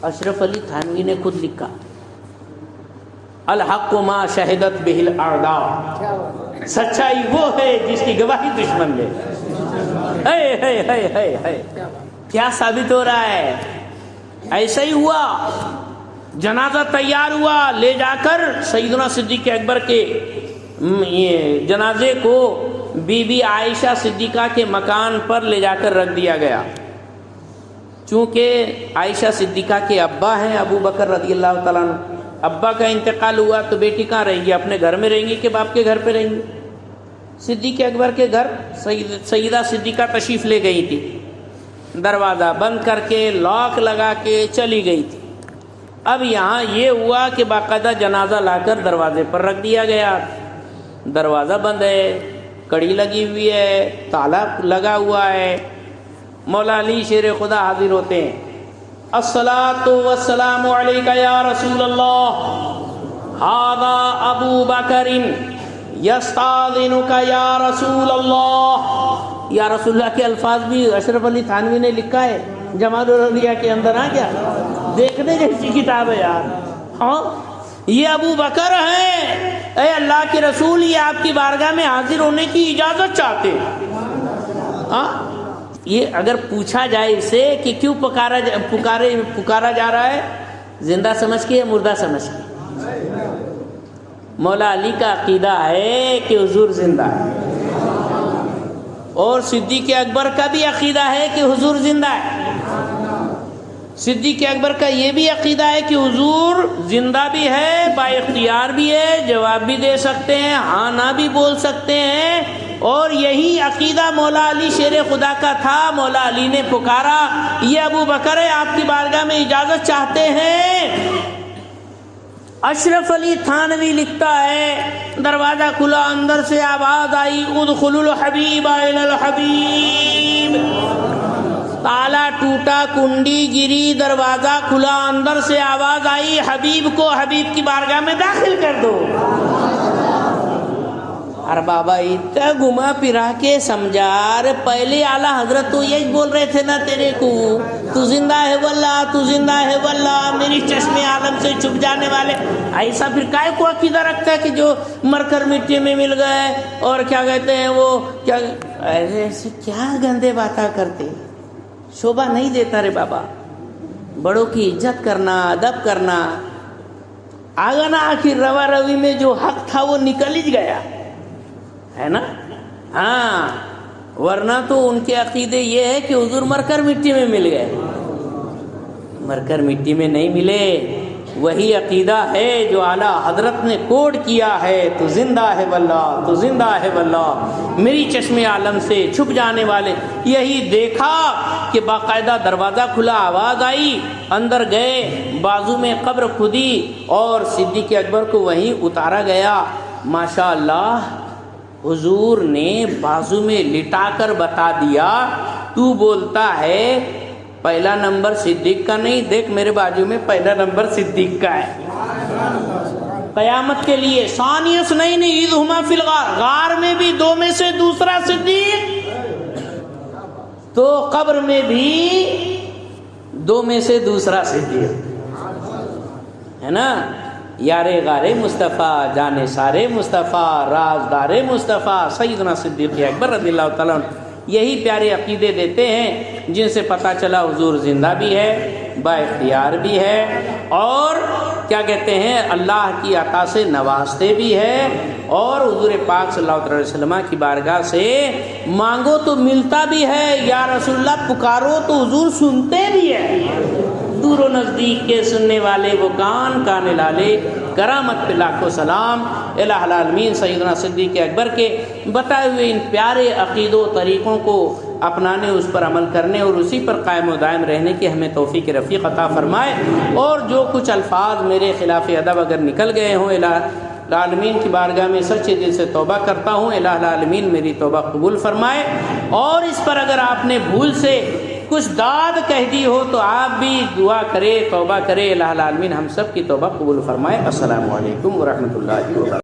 اشرف علی تھانوی نے خود لکھا الحق ما شہدت بہ الاعداء، سچائی وہ ہے جس کی گواہی دشمن دے. کیا ثابت ہو رہا ہے؟ ایسا ہی ہوا. جنازہ تیار ہوا، لے جا کر سیدنا صدیق اکبر کے جنازے کو بی بی عائشہ صدیقہ کے مکان پر لے جا کر رکھ دیا گیا. چونکہ عائشہ صدیقہ کے ابا ہیں ابو بکر رضی اللہ تعالیٰ عنہ، ابا کا انتقال ہوا تو بیٹی کہاں رہیں گی؟ اپنے گھر میں رہیں گی کہ باپ کے گھر پہ رہیں گی؟ صدیق اکبر کے گھر سیدہ صدیقہ تشریف لے گئی تھی، دروازہ بند کر کے لاک لگا کے چلی گئی تھی. اب یہاں یہ ہوا کہ باقاعدہ جنازہ لا کر دروازے پر رکھ دیا گیا. دروازہ بند ہے، کڑی لگی ہوئی ہے، تالا لگا ہوا ہے. مولا علی شیر خدا حاضر ہوتے ہیں. الصلاۃ والسلام علیک یا رسول اللہ، ھذا ابو بکر یستاذنک یا رسول اللہ. یا رسول اللہ کے الفاظ بھی اشرف علی تھانوی نے لکھا ہے جمال الاولیاء کے اندر. کیا دیکھنے جیسی کتاب ہے یار. ہاں یہ ابو بکر ہیں، اے اللہ کے رسول یہ آپ کی بارگاہ میں حاضر ہونے کی اجازت چاہتے ہیں. ہاں یہ اگر پوچھا جائے اسے کہ کیوں پکارا جا رہا ہے، زندہ سمجھ کے یا مردہ سمجھ کے؟ مولا علی کا عقیدہ ہے کہ حضور زندہ ہے، اور صدیق اکبر کا بھی عقیدہ ہے کہ حضور زندہ ہے. صدیق اکبر کا یہ بھی عقیدہ ہے کہ حضور زندہ بھی ہے، با اختیار بھی ہے، جواب بھی دے سکتے ہیں، ہاں نہ بھی بول سکتے ہیں. اور یہی عقیدہ مولا علی شیر خدا کا تھا. مولا علی نے پکارا یہ ابو بکر ہے آپ کی بارگاہ میں اجازت چاہتے ہیں. اشرف علی تھانوی لکھتا ہے دروازہ کھلا، اندر سے آواز آئی ادخلوا الحبیب الی الحبیب. تالا ٹوٹا، کنڈی گری، دروازہ کھلا، اندر سے آواز آئی حبیب کو حبیب کی بارگاہ میں داخل کر دو. ارے بابا اتنا گھما پھرا کے سمجھا. پہلے اعلیٰ حضرت تو یہی بول رہے تھے نا تیرے کو، تو زندہ ہے واللہ، تو زندہ ہے واللہ، میری چشم عالم سے چھپ جانے والے. ایسا پھر کائے کو عقیدہ رکھتا ہے کہ جو مر کر مٹی میں مل گئے اور کیا کہتے ہیں وہ کیا ایسے کیا گندے باتیں کرتے. شوبہ نہیں دیتا رے بابا. بڑوں کی عزت کرنا، ادب کرنا. آگا نا آخر روا روی میں جو حق تھا وہ نکل ہی گیا ہے نا. ہاں ورنہ تو ان کے عقیدے یہ ہے کہ حضور مر کر مٹی میں مل گئے. مر کر مٹی میں نہیں ملے. وہی عقیدہ ہے جو اعلیٰ حضرت نے کوڈ کیا ہے، تو زندہ ہے واللہ، تو زندہ ہے واللہ، میری چشم عالم سے چھپ جانے والے. یہی دیکھا کہ باقاعدہ دروازہ کھلا، آواز آئی، اندر گئے، بازو میں قبر کھدی اور صدیق اکبر کو وہیں اتارا گیا. ماشاء اللہ حضور نے بازو میں لٹا کر بتا دیا. تو بولتا ہے پہلا نمبر صدیق کا نہیں، دیکھ میرے بازو میں پہلا نمبر صدیق کا ہے. قیامت کے لیے ثانی اثنین اذ ہما فی الغار، غار میں بھی دو میں سے دوسرا صدیق، تو قبر میں بھی دو میں سے دوسرا صدیق ہے نا، یار غار مصطفیٰ، جان سارے مصطفیٰ، رازدار مصطفیٰ سیدنا صدیق اکبر رضی اللہ تعالیٰ عنہ یہی پیارے عقیدے دیتے ہیں جن سے پتہ چلا حضور زندہ بھی ہے، با اختیار بھی ہے، اور کیا کہتے ہیں اللہ کی عطا سے نوازتے بھی ہے، اور حضور پاک صلی اللہ علیہ وسلم کی بارگاہ سے مانگو تو ملتا بھی ہے، یا رسول اللہ پکارو تو حضور سنتے بھی ہے۔ دور و نزدیک کے سننے والے وہ کان لالے، کرامت پہ لاکھوں سلام الہ العالمین سیدنا صدیق اکبر کے بتائے ہوئے ان پیارے عقید و طریقوں کو اپنانے، اس پر عمل کرنے اور اسی پر قائم و دائم رہنے کی ہمیں توفیق رفیق عطا فرمائے۔ اور جو کچھ الفاظ میرے خلاف ادب اگر نکل گئے ہوں، الہ العالمین کی بارگاہ میں سچے دل سے توبہ کرتا ہوں، الہ العالمین میری توبہ قبول فرمائے۔ اور اس پر اگر آپ نے بھول سے کچھ داد کہہ دی ہو تو آپ بھی دعا کرے، توبہ کرے، الہ العالمین ہم سب کی توبہ قبول فرمائے۔ السلام علیکم ورحمۃ اللہ وبرکاتہ۔